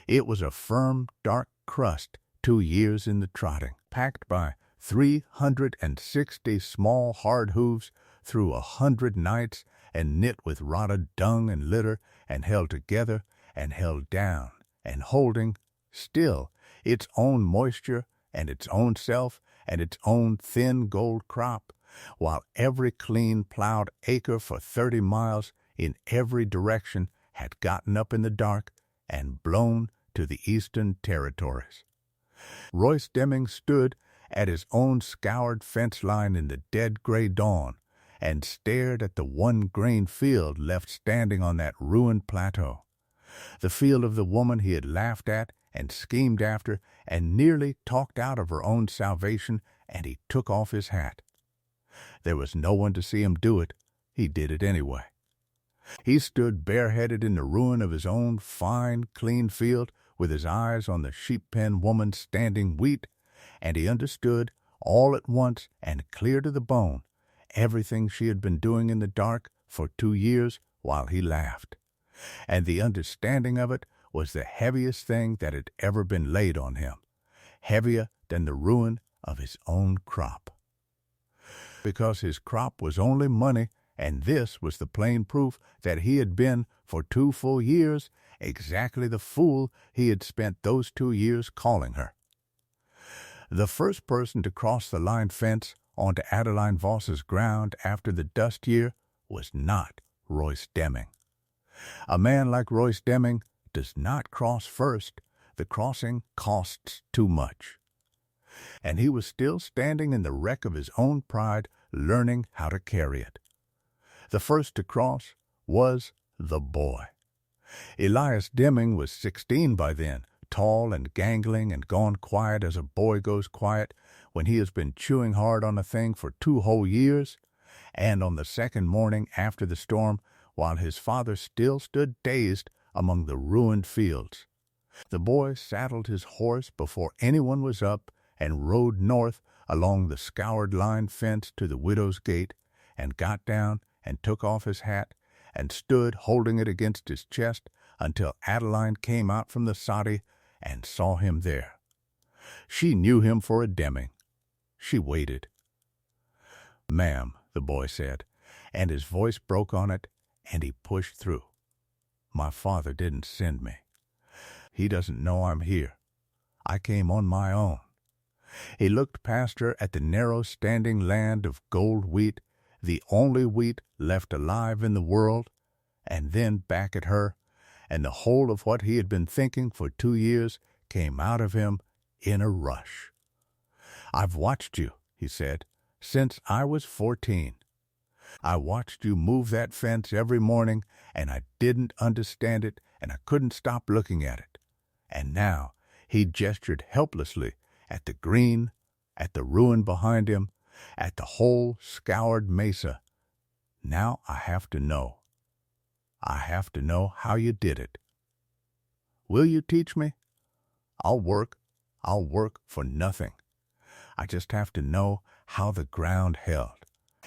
It was a firm, dark crust 2 years in the trotting, packed by 360 small hard hooves through 100 nights, and knit with rotted dung and litter, and held together, and held down, and holding, still, its own moisture, and its own self, and its own thin gold crop, while every clean plowed acre for 30 miles in every direction had gotten up in the dark and blown to the eastern territories. Royce Deming stood at his own scoured fence line in the dead gray dawn and stared at the one grain field left standing on that ruined plateau, the field of the woman he had laughed at and schemed after and nearly talked out of her own salvation, and he took off his hat. There was no one to see him do it. He did it anyway. He stood bareheaded in the ruin of his own fine, clean field, with his eyes on the sheep-pen woman standing wheat, and he understood, all at once and clear to the bone, everything she had been doing in the dark for 2 years while he laughed. And the understanding of it was the heaviest thing that had ever been laid on him, heavier than the ruin of his own crop. Because his crop was only money, and this was the plain proof that he had been, for 2 full years, exactly the fool he had spent those 2 years calling her. The first person to cross the line fence onto Adeline Voss's ground after the dust year was not Royce Deming. A man like Royce Deming does not cross first. The crossing costs too much. And he was still standing in the wreck of his own pride, learning how to carry it. The first to cross was the boy. Elias Deming was 16 by then, tall and gangling and gone quiet as a boy goes quiet when he has been chewing hard on a thing for 2 whole years, and on the second morning after the storm, while his father still stood dazed among the ruined fields, the boy saddled his horse before anyone was up and rode north along the scoured line fence to the widow's gate, and got down and took off his hat and stood holding it against his chest until Adeline came out from the soddy and saw him there. She knew him for a Deming. She waited. "Ma'am," the boy said, and his voice broke on it, and he pushed through. "My father didn't send me. He doesn't know I'm here. I came on my own." He looked past her at the narrow standing land of gold wheat, the only wheat left alive in the world, and then back at her, and the whole of what he had been thinking for 2 years came out of him in a rush. "I've watched you," he said, "since I was 14. I watched you move that fence every morning, and I didn't understand it, and I couldn't stop looking at it. And now," he gestured helplessly at the green, at the ruin behind him, at the whole scoured mesa. "Now I have to know. I have to know how you did it. Will you teach me? I'll work for nothing. I just have to know how the ground held."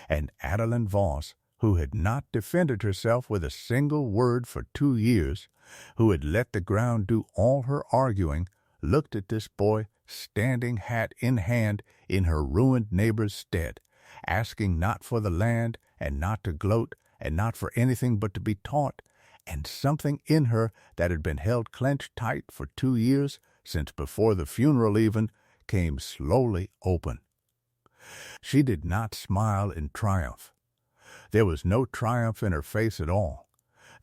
And Adeline Voss, who had not defended herself with a single word for 2 years, who had let the ground do all her arguing, looked at this boy standing hat in hand in her ruined neighbor's stead, asking not for the land, and not to gloat, and not for anything but to be taught, and something in her that had been held clenched tight for 2 years, since before the funeral even, came slowly open. She did not smile in triumph. There was no triumph in her face at all.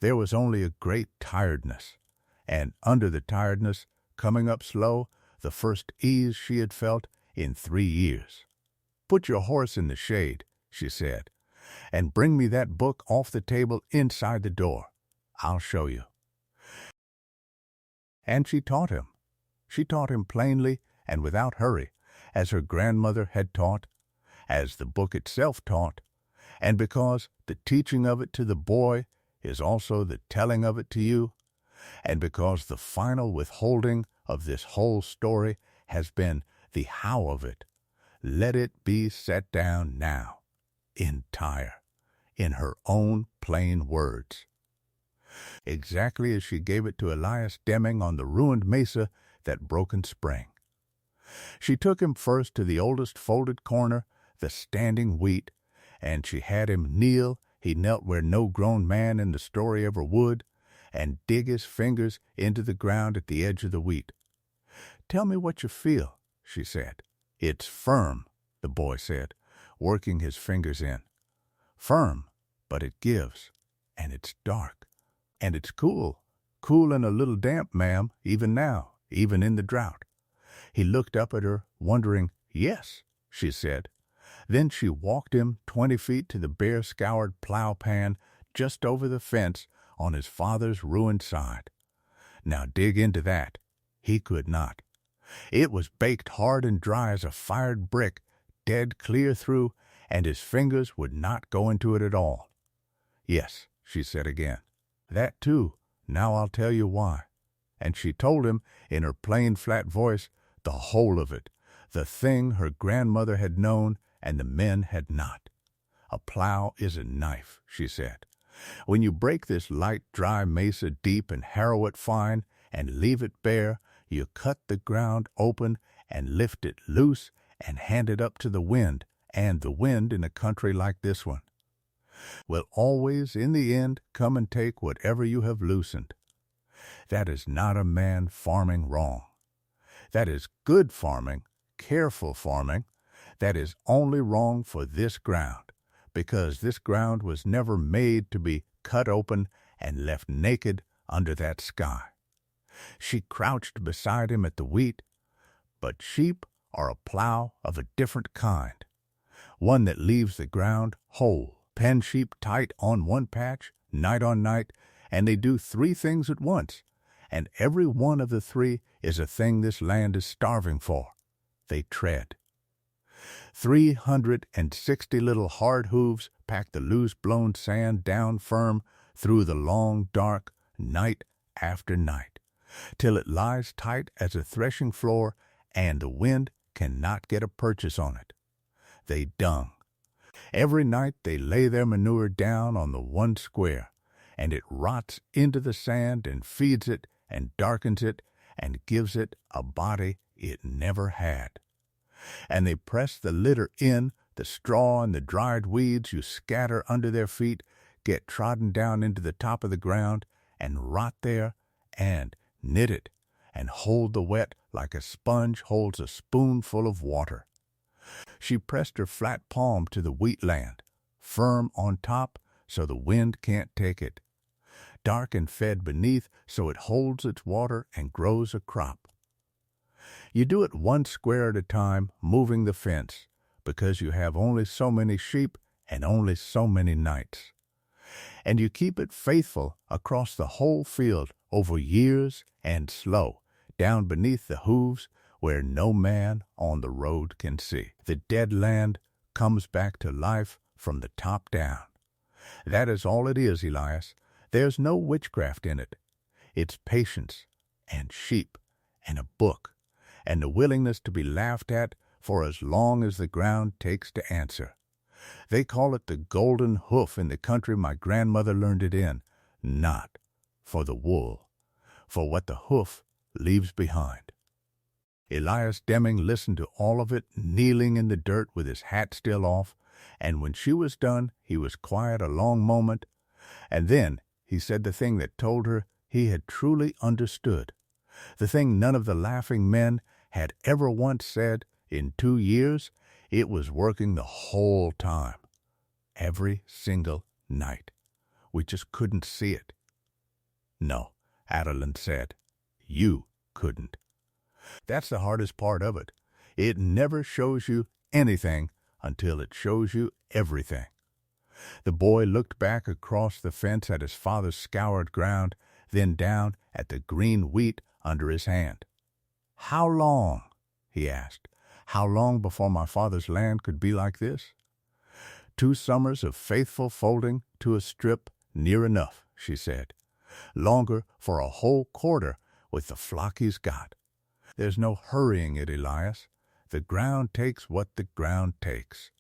There was only a great tiredness, and under the tiredness, coming up slow, the first ease she had felt in 3 years. "Put your horse in the shade," she said, "and bring me that book off the table inside the door. I'll show you." And she taught him. She taught him plainly and without hurry, as her grandmother had taught, as the book itself taught, and because the teaching of it to the boy is also the telling of it to you, and because the final withholding of this whole story has been the how of it, let it be set down now, entire, in her own plain words, exactly as she gave it to Elias Deming on the ruined mesa that broken spring. She took him first to the oldest folded corner, the standing wheat, and she had him kneel. He knelt where no grown man in the story ever would, and dig his fingers into the ground at the edge of the wheat. "Tell me what you feel," she said. "It's firm," the boy said, working his fingers in. "Firm, but it gives, and it's dark, and it's cool. Cool and a little damp, ma'am, even now, even in the drought." He looked up at her, wondering. "Yes," she said. Then she walked him 20 feet to the bare scoured plow pan just over the fence on his father's ruined side. Now dig into that. He could not. It was baked hard and dry as a fired brick, dead clear through, and his fingers would not go into it at all. "Yes," she said again. "That too. Now I'll tell you why." And she told him, in her plain flat voice, the whole of it, the thing her grandmother had known and the men had not. "A plow is a knife," she said. "When you break this light, dry mesa deep and harrow it fine and leave it bare, you cut the ground open and lift it loose and hand it up to the wind, and the wind in a country like this one will always, in the end, come and take whatever you have loosened. That is not a man farming wrong. That is good farming, careful farming. That is only wrong for this ground, because this ground was never made to be cut open and left naked under that sky." She crouched beside him at the wheat. "But sheep are a plow of a different kind, one that leaves the ground whole. Pen sheep tight on one patch, night on night, and they do 3 things at once, and every one of the 3 is a thing this land is starving for. They tread. 360 little hard hooves pack the loose-blown sand down firm through the long, dark night after night, till it lies tight as a threshing floor, and the wind cannot get a purchase on it. They dung. Every night they lay their manure down on the one square, and it rots into the sand and feeds it and darkens it and gives it a body it never had. And they press the litter in, the straw and the dried weeds you scatter under their feet get trodden down into the top of the ground and rot there and knit it and hold the wet like a sponge holds a spoonful of water." She pressed her flat palm to the wheat land, firm on top so the wind can't take it, dark and fed beneath so it holds its water and grows a crop. You do it 1 square at a time, moving the fence, because you have only so many sheep and only so many nights. And you keep it faithful across the whole field over years and slow, down beneath the hooves where no man on the road can see. The dead land comes back to life from the top down. That is all it is, Elias. There's no witchcraft in it. It's patience and sheep and a book, and the willingness to be laughed at for as long as the ground takes to answer. They call it the golden hoof in the country my grandmother learned it in, not for the wool, for what the hoof leaves behind. Elias Deming listened to all of it, kneeling in the dirt with his hat still off, and when she was done, he was quiet a long moment, and then he said the thing that told her he had truly understood, the thing none of the laughing men had ever once said in 2 years, it was working the whole time, every single night. We just couldn't see it. No, Adeline said, you couldn't. That's the hardest part of it. It never shows you anything until it shows you everything. The boy looked back across the fence at his father's scoured ground, then down at the green wheat under his hand. How long? He asked. How long before my father's land could be like this? 2 summers of faithful folding to a strip, near enough, she said. Longer for a whole quarter with the flock he's got. There's no hurrying it, Elias. The ground takes what the ground takes.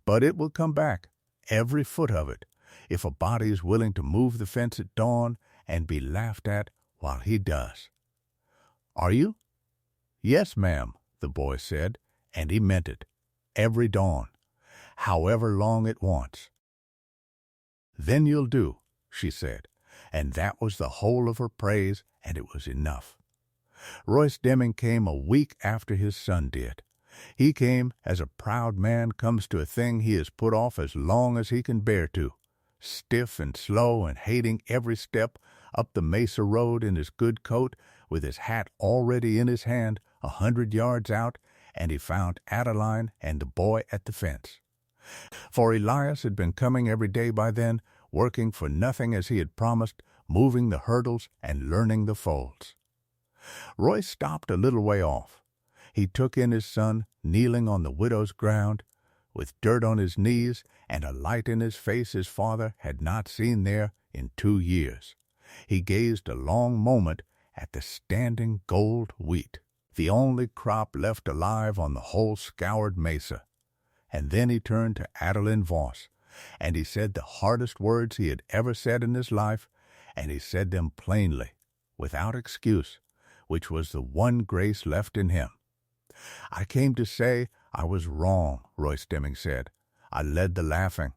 But it will come back, every foot of it, if a body is willing to move the fence at dawn and be laughed at while he does. Are you? Yes, ma'am, the boy said, and he meant it. Every dawn, however long it wants. Then you'll do, she said, and that was the whole of her praise, and it was enough. Royce Deming came a week after his son did. He came as a proud man comes to a thing he has put off as long as he can bear to, stiff and slow and hating every step up the Mesa Road in his good coat, with his hat already in his hand 100 yards out, and he found Adeline and the boy at the fence. For Elias had been coming every day by then, working for nothing as he had promised, moving the hurdles and learning the folds. Royce stopped a little way off. He took in his son, kneeling on the widow's ground, with dirt on his knees and a light in his face his father had not seen there in 2 years. He gazed a long moment at the standing gold wheat, the only crop left alive on the whole scoured mesa. And then he turned to Adeline Voss, and he said the hardest words he had ever said in his life, and he said them plainly, without excuse, which was the one grace left in him. I came to say I was wrong, Royce Deming said. I led the laughing.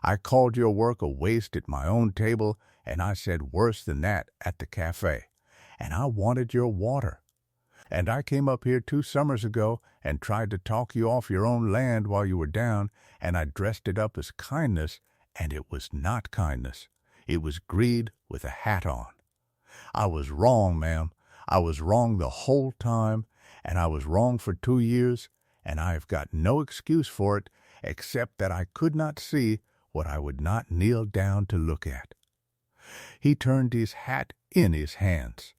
I called your work a waste at my own table, and I said worse than that at the cafe. And I wanted your water. And I came up here 2 summers ago and tried to talk you off your own land while you were down, and I dressed it up as kindness, and it was not kindness. It was greed with a hat on. I was wrong, ma'am. I was wrong the whole time, and I was wrong for 2 years, and I have got no excuse for it except that I could not see what I would not kneel down to look at. He turned his hat in his hands.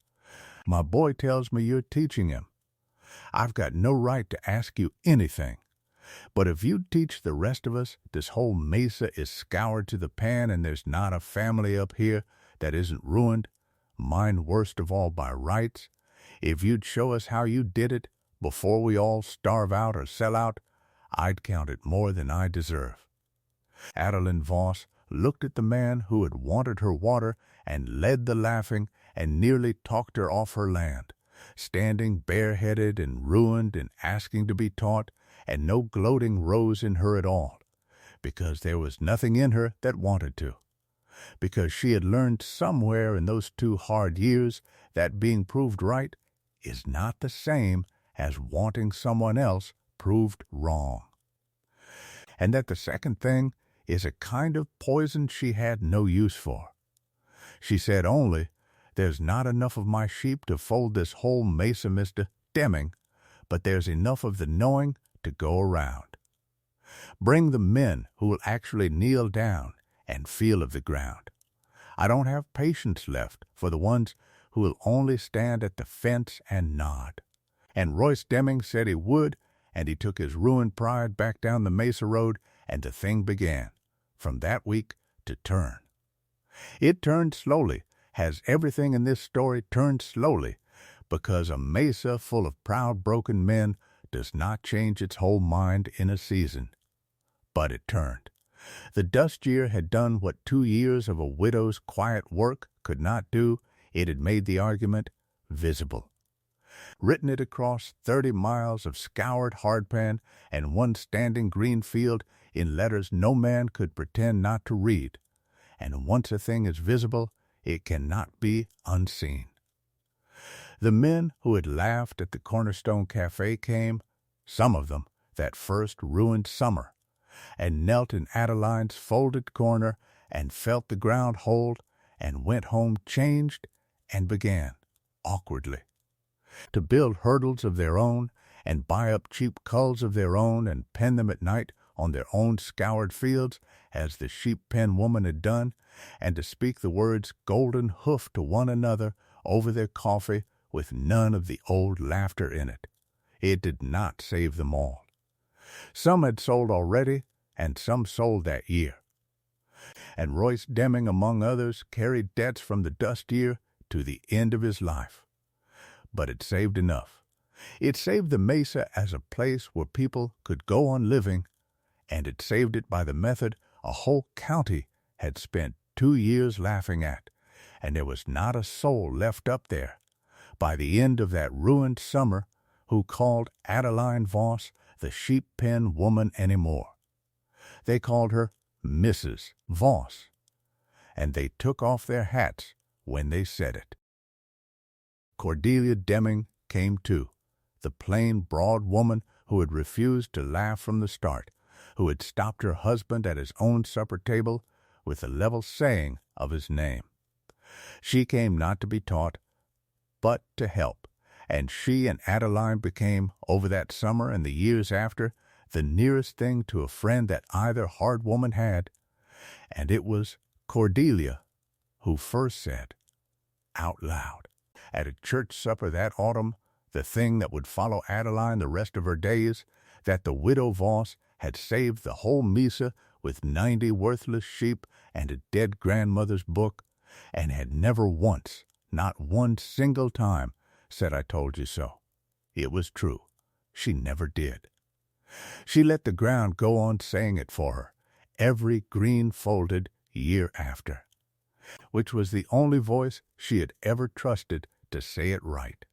My boy tells me you're teaching him. I've got no right to ask you anything. But if you teach the rest of us this whole mesa is scoured to the pan and there's not a family up here that isn't ruined, mine worst of all by rights, if you'd show us how you did it before we all starve out or sell out, I'd count it more than I deserve. Adeline Voss looked at the man who had wanted her water and led the laughing and nearly talked her off her land, standing bareheaded and ruined and asking to be taught, and no gloating rose in her at all, because there was nothing in her that wanted to, because she had learned somewhere in those 2 hard years that being proved right is not the same as wanting someone else proved wrong, and that the second thing is a kind of poison she had no use for. She said only, there's not enough of my sheep to fold this whole mesa, Mr. Deming, but there's enough of the knowing to go around. Bring the men who will actually kneel down and feel of the ground. I don't have patience left for the ones who will only stand at the fence and nod. And Royce Deming said he would, and he took his ruined pride back down the Mesa Road, and the thing began, from that week, to turn. It turned slowly, has everything in this story turned slowly, because a mesa full of proud broken men does not change its whole mind in a season. But it turned. The dust year had done what 2 years of a widow's quiet work could not do. It had made the argument visible. Written it across 30 miles of scoured hardpan and one standing green field in letters no man could pretend not to read. And once a thing is visible, it cannot be unseen. The men who had laughed at the Cornerstone Cafe came, some of them, that first ruined summer, and knelt in Adeline's folded corner and felt the ground hold and went home changed and began, awkwardly, to build hurdles of their own and buy up cheap culls of their own and pen them at night on their own scoured fields as the sheep-pen woman had done, and to speak the words golden hoof to one another over their coffee with none of the old laughter in it. It did not save them all. Some had sold already, and some sold that year. And Royce Deming, among others, carried debts from the dust year to the end of his life. But it saved enough. It saved the Mesa as a place where people could go on living, and it saved it by the method a whole county had spent 2 years laughing at, and there was not a soul left up there, by the end of that ruined summer, who called Adeline Voss the sheep-pen woman any more. They called her Mrs. Voss, and they took off their hats when they said it. Cordelia Deming came too, the plain, broad woman who had refused to laugh from the start, who had stopped her husband at his own supper table with the level saying of his name. She came not to be taught, but to help, and she and Adeline became, over that summer and the years after, the nearest thing to a friend that either hard woman had, and it was Cordelia who first said, out loud, at a church supper that autumn, the thing that would follow Adeline the rest of her days, that the widow Voss had saved the whole Mesa with 90 worthless sheep and a dead grandmother's book, and had never once, not one single time, said I told you so. It was true. She never did. She let the ground go on saying it for her, every green folded year after, which was the only voice she had ever trusted to say it right.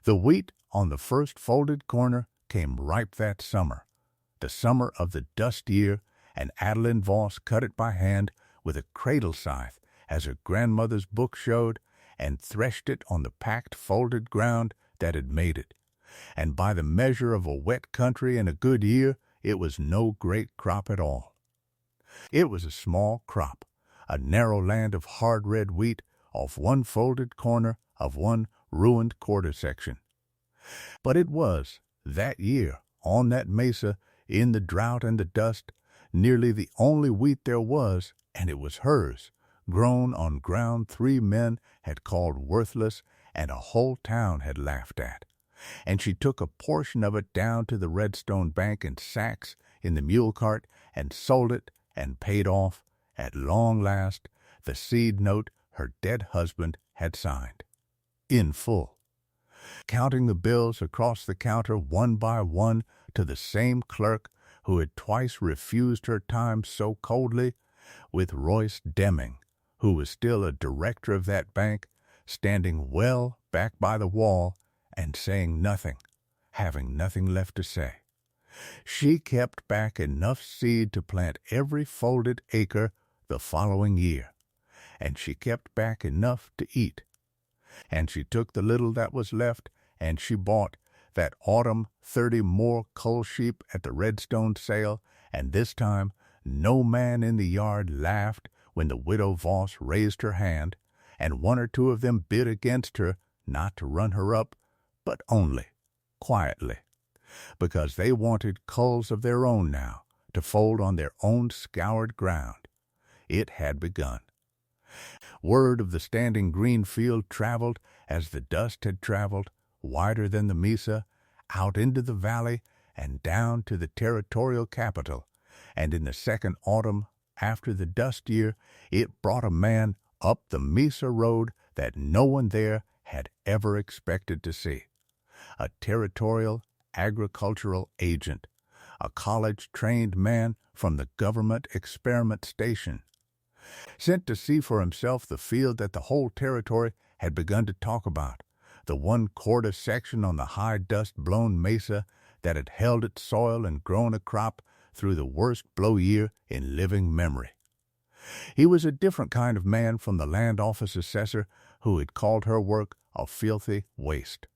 The wheat on the first folded corner came ripe that summer, the summer of the dust year, and Adeline Voss cut it by hand with a cradle scythe, as her grandmother's book showed, and threshed it on the packed folded ground that had made it. And by the measure of a wet country in a good year, it was no great crop at all. It was a small crop, a narrow land of hard red wheat off one folded corner of one ruined quarter section. But it was, that year, on that mesa, in the drought and the dust, nearly the only wheat there was, and it was hers, grown on ground 3 men had called worthless and a whole town had laughed at. And she took a portion of it down to the Redstone Bank in sacks in the mule cart and sold it and paid off, at long last, the seed note her dead husband had signed, in full, counting the bills across the counter one by one to the same clerk who had twice refused her time so coldly, with Royce Deming, who was still a director of that bank, standing well back by the wall and saying nothing, having nothing left to say. She kept back enough seed to plant every folded acre the following year, and she kept back enough to eat. And she took the little that was left, and she bought that autumn 30 more cull sheep at the Redstone sale, and this time no man in the yard laughed when the widow Voss raised her hand, and 1 or 2 of them bid against her, not to run her up, but only, quietly, because they wanted culls of their own now, to fold on their own scoured ground. It had begun. Word of the standing green field traveled, as the dust had traveled, wider than the Mesa, out into the valley and down to the territorial capital, and in the second autumn after the dust year, it brought a man up the Mesa road that no one there had ever expected to see. A territorial agricultural agent, a college-trained man from the government experiment station, sent to see for himself the field that the whole territory had begun to talk about, the 1/4 section on the high dust-blown mesa that had held its soil and grown a crop through the worst blow year in living memory. He was a different kind of man from the land office assessor who had called her work a filthy waste.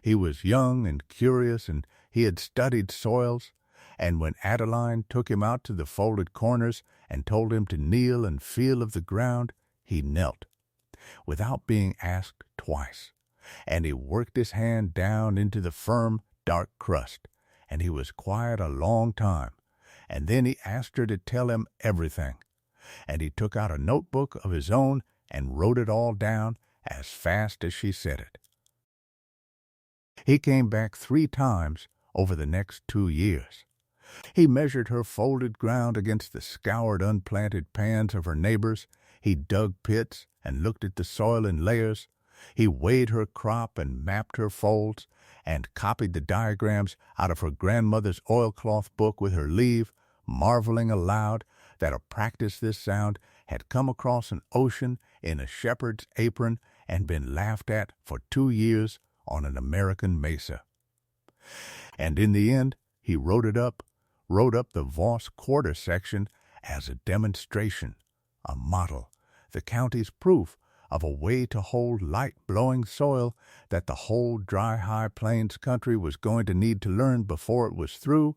He was young and curious, and he had studied soils, and when Adeline took him out to the folded corners and told him to kneel and feel of the ground, he knelt, without being asked twice, and he worked his hand down into the firm, dark crust, and he was quiet a long time, and then he asked her to tell him everything, and he took out a notebook of his own and wrote it all down as fast as she said it. He came back 3 times over the next 2 years. He measured her folded ground against the scoured, unplanted pans of her neighbors. He dug pits and looked at the soil in layers. He weighed her crop and mapped her folds and copied the diagrams out of her grandmother's oilcloth book with her leave, marveling aloud that a practice this sound had come across an ocean in a shepherd's apron and been laughed at for 2 years on an American mesa. And in the end, he wrote up the Voss quarter section as a demonstration, a model, the county's proof of a way to hold light-blowing soil that the whole dry high plains country was going to need to learn before it was through,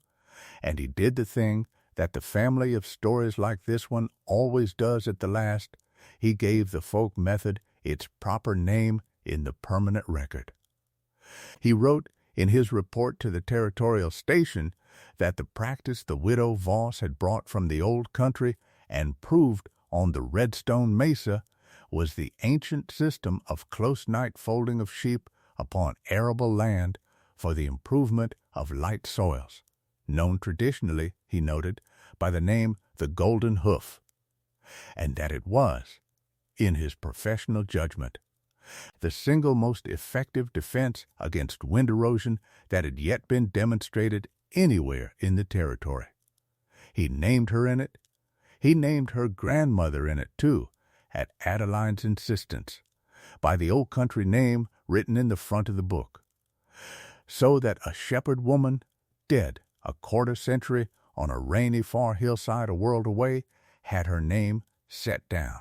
and he did the thing that the family of stories like this one always does at the last. He gave the folk method its proper name in the permanent record. He wrote in his report to the territorial station that the practice the widow Voss had brought from the old country and proved on the Redstone Mesa was the ancient system of close night folding of sheep upon arable land for the improvement of light soils, known traditionally, he noted, by the name the Golden Hoof, and that it was, in his professional judgment, the single most effective defense against wind erosion that had yet been demonstrated anywhere in the territory. He named her in it. He named her grandmother in it, too, at Adeline's insistence, by the old country name written in the front of the book, so that a shepherd woman, dead a quarter century on a rainy far hillside a world away, had her name set down,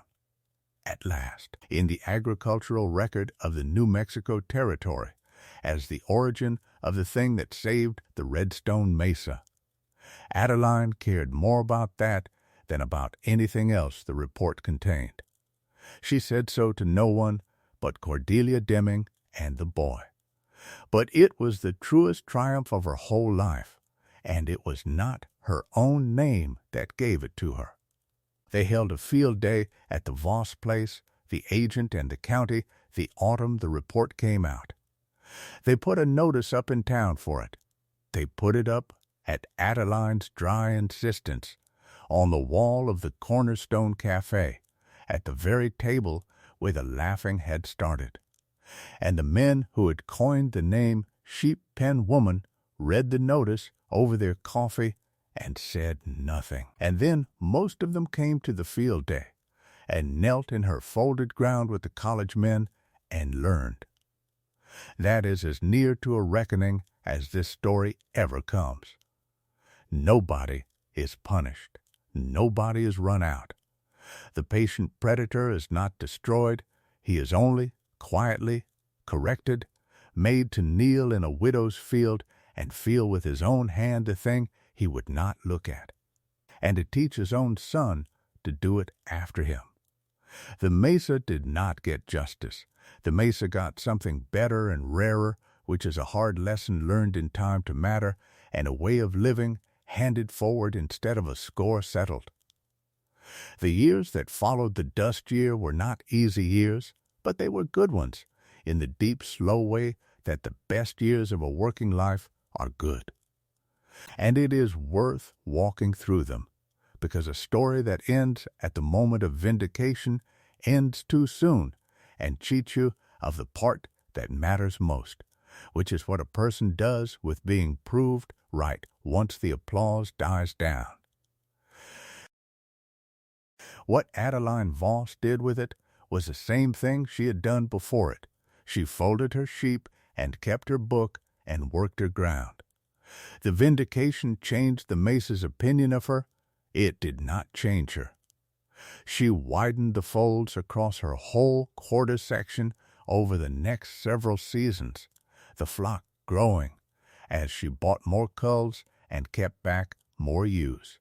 at last, in the agricultural record of the New Mexico Territory as the origin of the thing that saved the Redstone Mesa. Adeline cared more about that than about anything else the report contained. She said so to no one but Cordelia Deming and the boy. But it was the truest triumph of her whole life, and it was not her own name that gave it to her. They held a field day at the Voss place, the agent and the county, the autumn the report came out. They put a notice up in town for it. They put it up, at Adeline's dry insistence, on the wall of the Cornerstone Cafe, at the very table where the laughing had started. And the men who had coined the name Sheep Pen Woman read the notice over their coffee and said nothing. And then most of them came to the field day and knelt in her folded ground with the college men and learned. That is as near to a reckoning as this story ever comes. Nobody is punished. Nobody is run out. The patient predator is not destroyed. He is only, quietly, corrected, made to kneel in a widow's field and feel with his own hand the thing he would not look at, and to teach his own son to do it after him. The Mesa did not get justice. The Mesa got something better and rarer, which is a hard lesson learned in time to matter, and a way of living handed forward instead of a score settled. The years that followed the dust year were not easy years, but they were good ones, in the deep, slow way that the best years of a working life are good. And it is worth walking through them, because a story that ends at the moment of vindication ends too soon and cheats you of the part that matters most, which is what a person does with being proved right once the applause dies down. What Adeline Voss did with it was the same thing she had done before it. She folded her sheep and kept her book and worked her ground. The vindication changed the Mesa's opinion of her. It did not change her. She widened the folds across her whole quarter section over the next several seasons, the flock growing as she bought more culls and kept back more ewes.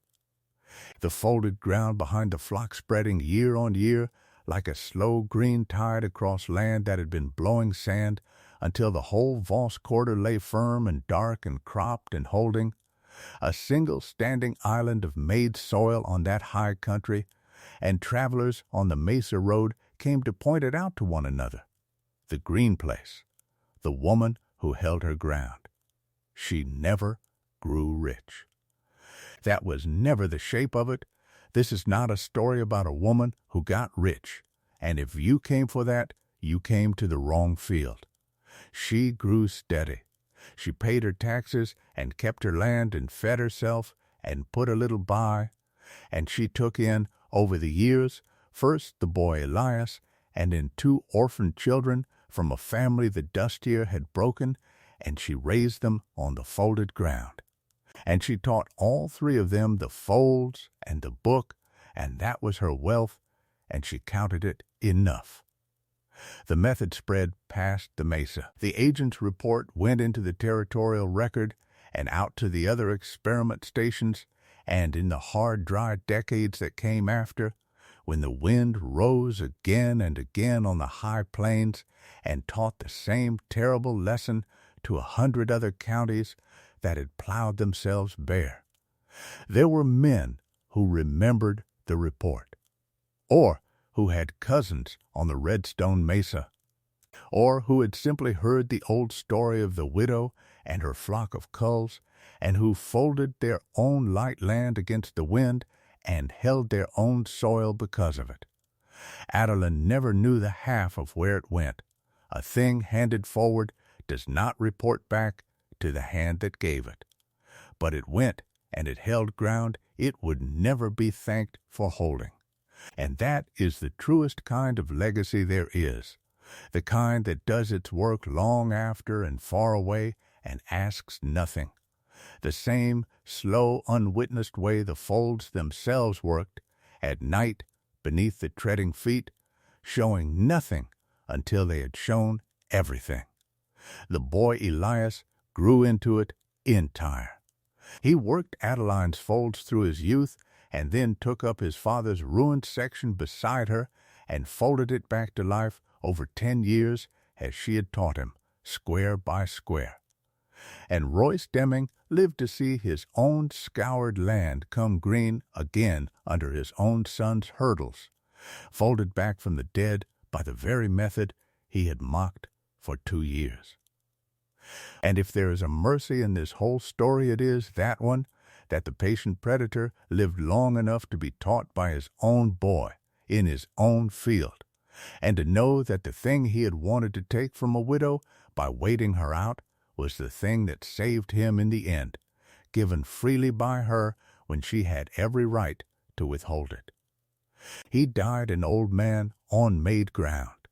The folded ground behind the flock spreading year on year like a slow green tide across land that had been blowing sand until the whole vast quarter lay firm and dark and cropped and holding, a single standing island of made soil on that high country, and travelers on the Mesa Road came to point it out to one another. The green place, the woman who held her ground. She never grew rich. That was never the shape of it. This is not a story about a woman who got rich, and if you came for that, you came to the wrong field. She grew steady. She paid her taxes and kept her land and fed herself and put a little by, and she took in, over the years, first the boy Elias, and then 2 orphan children from a family the dust year had broken, and she raised them on the folded ground. And she taught all 3 of them the folds and the book, and that was her wealth, and she counted it enough. The method spread past the Mesa. The agent's report went into the territorial record and out to the other experiment stations, and in the hard, dry decades that came after, when the wind rose again and again on the high plains and taught the same terrible lesson to 100 other counties that had plowed themselves bare, there were men who remembered the report, or who had cousins on the Redstone Mesa, or who had simply heard the old story of the widow and her flock of culls, and who folded their own light land against the wind and held their own soil because of it. Adeline never knew the half of where it went. A thing handed forward does not report back to the hand that gave it. But it went, and it held ground it would never be thanked for holding. And that is the truest kind of legacy there is, the kind that does its work long after and far away and asks nothing. The same slow, unwitnessed way the folds themselves worked, at night, beneath the treading feet, showing nothing until they had shown everything. The boy Elias grew into it entire. He worked Adeline's folds through his youth, and then took up his father's ruined section beside her and folded it back to life over 10 years as she had taught him, square by square. And Royce Deming lived to see his own scoured land come green again under his own son's hurdles, folded back from the dead by the very method he had mocked for 2 years. And if there is a mercy in this whole story, it is that one, that the patient predator lived long enough to be taught by his own boy in his own field, and to know that the thing he had wanted to take from a widow by waiting her out was the thing that saved him in the end, given freely by her when she had every right to withhold it. He died an old man on made ground,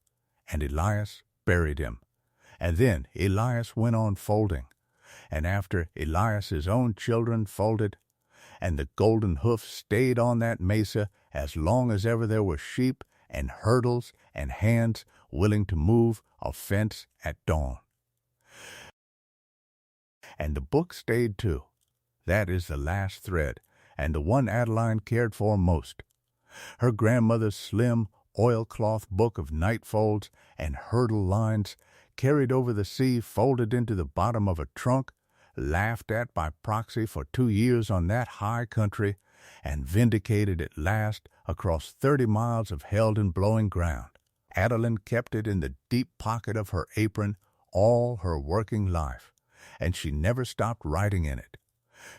and Elias buried him. And then Elias went on folding, and after Elias's own children folded, and the golden hoof stayed on that mesa as long as ever there were sheep and hurdles and hands willing to move a fence at dawn. And the book stayed too. That is the last thread, and the one Adeline cared for most. Her grandmother's slim oilcloth book of night folds and hurdle lines, carried over the sea, folded into the bottom of a trunk, laughed at by proxy for 2 years on that high country, and vindicated at last across 30 miles of held and blowing ground. Adeline kept it in the deep pocket of her apron all her working life, and she never stopped writing in it.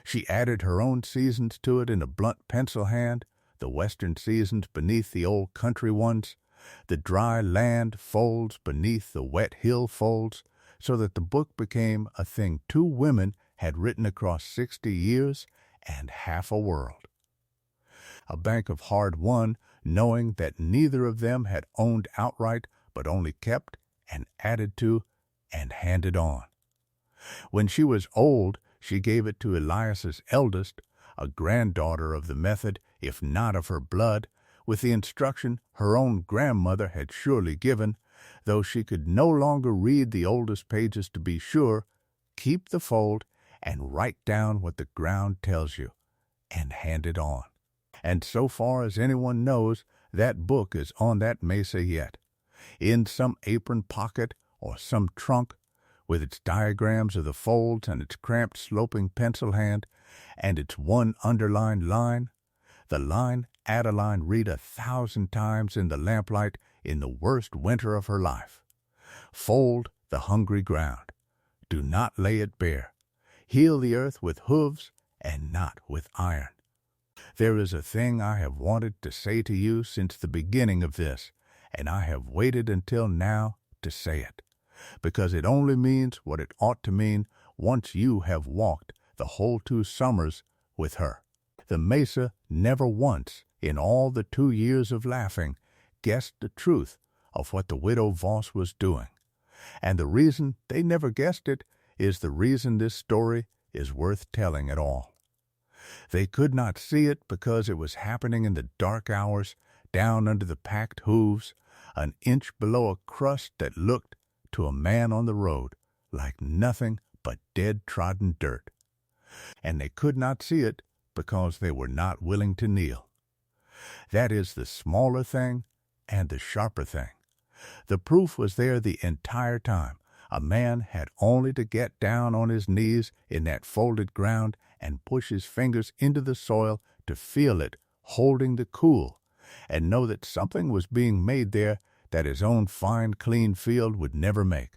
She added her own seasons to it in a blunt pencil hand, the western seasons beneath the old country ones, the dry land folds beneath the wet hill folds, so that the book became a thing 2 women had written across 60 years and half a world. A bank of hard won, knowing that neither of them had owned outright, but only kept and added to and handed on. When she was old, she gave it to Elias's eldest, a granddaughter of the method, if not of her blood, with the instruction her own grandmother had surely given, Though she could no longer read the oldest pages to be sure, keep the fold and write down what the ground tells you and hand it on. And so far as anyone knows, that book is on that mesa yet, in some apron pocket or some trunk, with its diagrams of the folds and its cramped sloping pencil hand and its one underlined line, the line Adeline read 1,000 times in the lamplight in the worst winter of her life. Fold the hungry ground. Do not lay it bare. Heal the earth with hooves and not with iron. There is a thing I have wanted to say to you since the beginning of this, and I have waited until now to say it, because it only means what it ought to mean once you have walked the whole 2 summers with her. The mesa never once, in all the 2 years of laughing, guessed the truth of what the widow Voss was doing. And the reason they never guessed it is the reason this story is worth telling at all. They could not see it because it was happening in the dark hours, down under the packed hooves, an inch below a crust that looked, to a man on the road, like nothing but dead-trodden dirt. And they could not see it because they were not willing to kneel. That is the smaller thing and the sharper thing. The proof was there the entire time. A man had only to get down on his knees in that folded ground and push his fingers into the soil to feel it holding the cool, and know that something was being made there that his own fine, clean field would never make.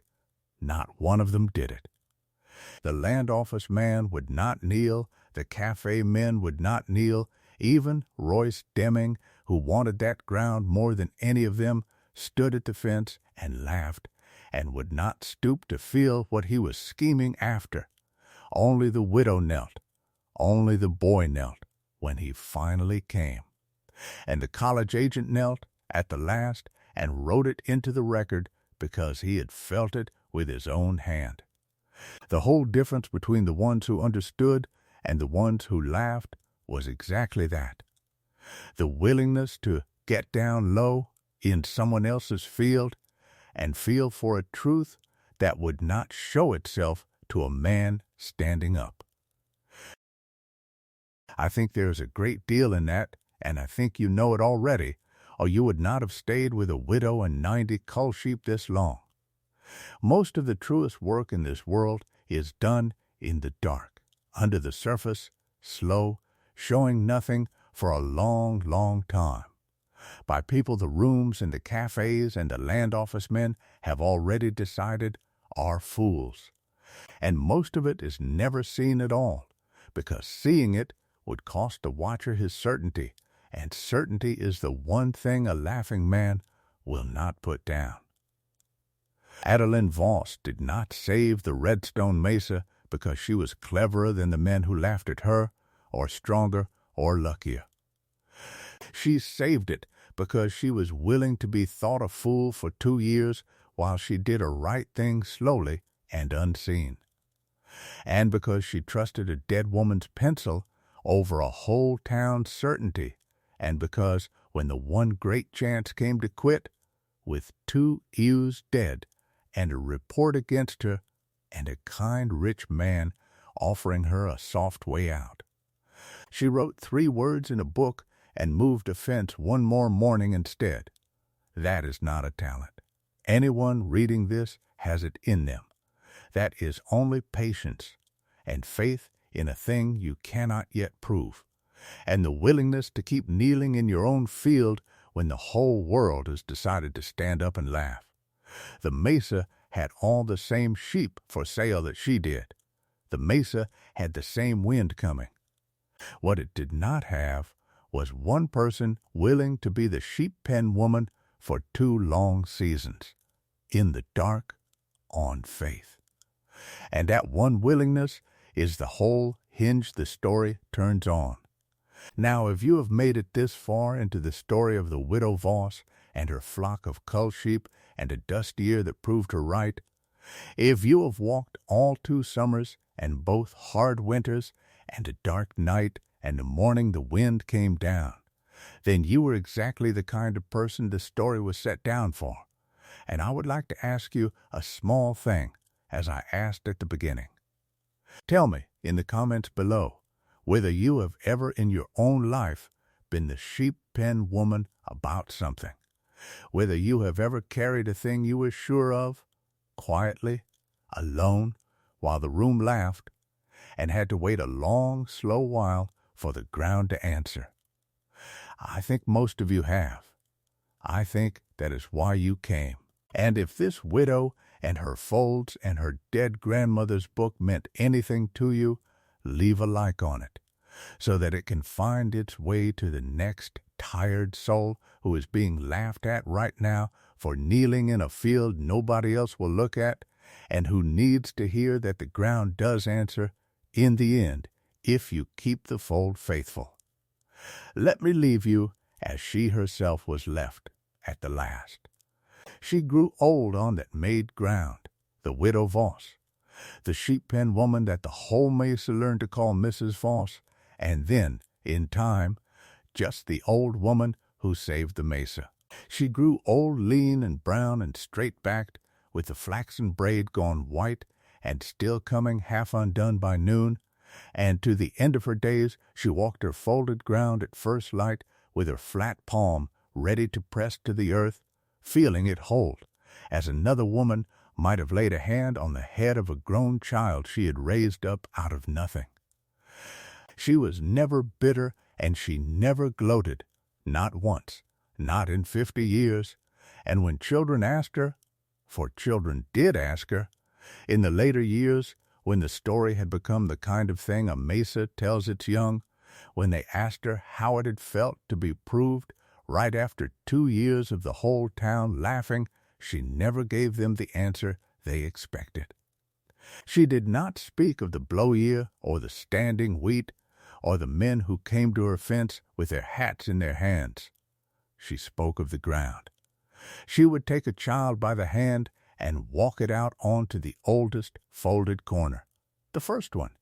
Not one of them did it. The land office man would not kneel, the cafe men would not kneel, even Royce Deming, who wanted that ground more than any of them, stood at the fence and laughed, and would not stoop to feel what he was scheming after. Only the widow knelt, only the boy knelt, when he finally came. And the college agent knelt, at the last, and wrote it into the record because he had felt it with his own hand. The whole difference between the ones who understood and the ones who laughed was exactly that. The willingness to get down low in someone else's field and feel for a truth that would not show itself to a man standing up. I think there is a great deal in that, and I think you know it already, or you would not have stayed with a widow and 90 cull sheep this long. Most of the truest work in this world is done in the dark, under the surface, slow, showing nothing for a long, long time, by people the rooms and the cafes and the land office men have already decided are fools. And most of it is never seen at all, because seeing it would cost the watcher his certainty, and certainty is the one thing a laughing man will not put down. Adeline Voss did not save the Redstone Mesa because she was cleverer than the men who laughed at her, or stronger, or luckier. She saved it because she was willing to be thought a fool for 2 years while she did a right thing slowly and unseen. And because she trusted a dead woman's pencil over a whole town's certainty, and because when the one great chance came to quit, with 2 ewes dead, and a report against her, and a kind rich man offering her a soft way out, she wrote 3 words in a book and moved a fence one more morning instead. That is not a talent. Anyone reading this has it in them. That is only patience, and faith in a thing you cannot yet prove, and the willingness to keep kneeling in your own field when the whole world has decided to stand up and laugh. The Mesa had all the same sheep for sale that she did. The Mesa had the same wind coming. What it did not have was one person willing to be the sheep pen woman for 2 long seasons, in the dark, on faith. And that one willingness is the whole hinge the story turns on. Now, if you have made it this far into the story of the widow Voss and her flock of cull sheep and a dust year that proved her right, if you have walked all 2 summers and both hard winters and a dark night and the morning the wind came down, then you were exactly the kind of person the story was set down for. And I would like to ask you a small thing, as I asked at the beginning. Tell me in the comments below whether you have ever in your own life been the sheep pen woman about something, whether you have ever carried a thing you were sure of, quietly, alone, while the room laughed, and had to wait a long, slow while for the ground to answer. I think most of you have. I think that is why you came. And if this widow and her folds and her dead grandmother's book meant anything to you, leave a like on it, so that it can find its way to the next tired soul who is being laughed at right now for kneeling in a field nobody else will look at, and who needs to hear that the ground does answer in the end if you keep the fold faithful. Let me leave you as she herself was left at the last. She grew old on that made ground, the widow Voss, the sheep pen woman that the whole mesa learned to call Mrs. Voss, and then, in time, just the old woman who saved the mesa. She grew old, lean and brown and straight-backed, with the flaxen braid gone white and still coming half undone by noon, and to the end of her days she walked her folded ground at first light with her flat palm ready to press to the earth, feeling it hold, as another woman might have laid a hand on the head of a grown child she had raised up out of nothing. She was never bitter, and she never gloated, not once, not in 50 years, and when children asked her, for children did ask her, in the later years, when the story had become the kind of thing a mesa tells its young, when they asked her how it had felt to be proved, right after 2 years of the whole town laughing, she never gave them the answer they expected. She did not speak of the blow year or the standing wheat or the men who came to her fence with their hats in their hands. She spoke of the ground. She would take a child by the hand and walk it out onto the oldest folded corner, the first one,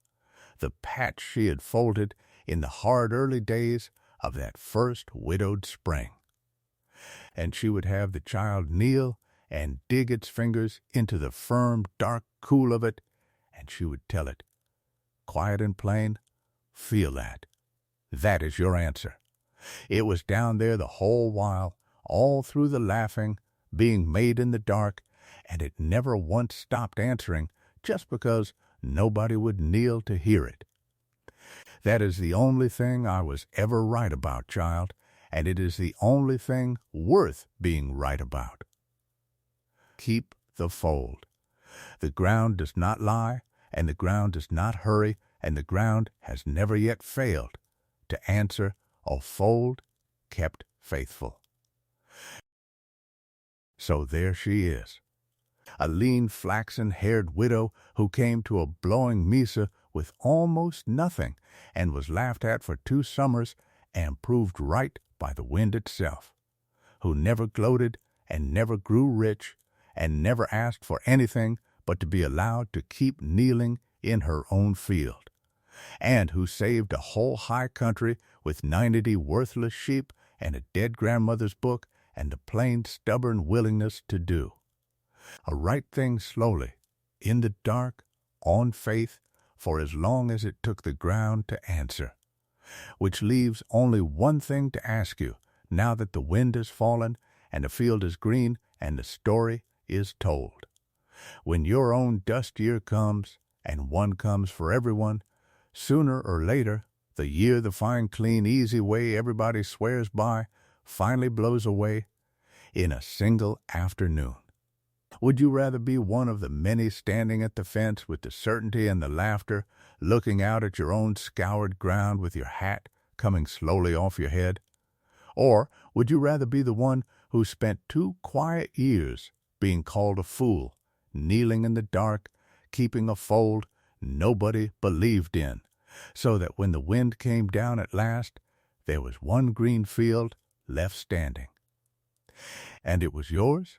the patch she had folded in the hard early days of that first widowed spring. And she would have the child kneel and dig its fingers into the firm, dark cool of it, and she would tell it, quiet and plain, feel that. That is your answer. It was down there the whole while, all through the laughing, being made in the dark, and it never once stopped answering just because nobody would kneel to hear it. That is the only thing I was ever right about, child, and it is the only thing worth being right about. Keep the fold. The ground does not lie, and the ground does not hurry, and the ground has never yet failed to answer a fold kept faithful. So there she is, a lean, flaxen-haired widow who came to a blowing mesa with almost nothing and was laughed at for 2 summers and proved right by the wind itself, who never gloated and never grew rich and never asked for anything but to be allowed to keep kneeling in her own field, and who saved a whole high country with 90 worthless sheep and a dead grandmother's book and the plain stubborn willingness to do a right thing slowly, in the dark, on faith, for as long as it took the ground to answer. Which leaves only one thing to ask you, now that the wind has fallen, and the field is green, and the story is told. When your own dust year comes, and one comes for everyone, sooner or later, the year the fine, clean, easy way everybody swears by finally blows away in a single afternoon. Would you rather be one of the many standing at the fence with the certainty and the laughter, looking out at your own scoured ground with your hat coming slowly off your head? Or would you rather be the one who spent 2 quiet years being called a fool, kneeling in the dark, keeping a fold nobody believed in, so that when the wind came down at last, there was one green field left standing? And it was yours?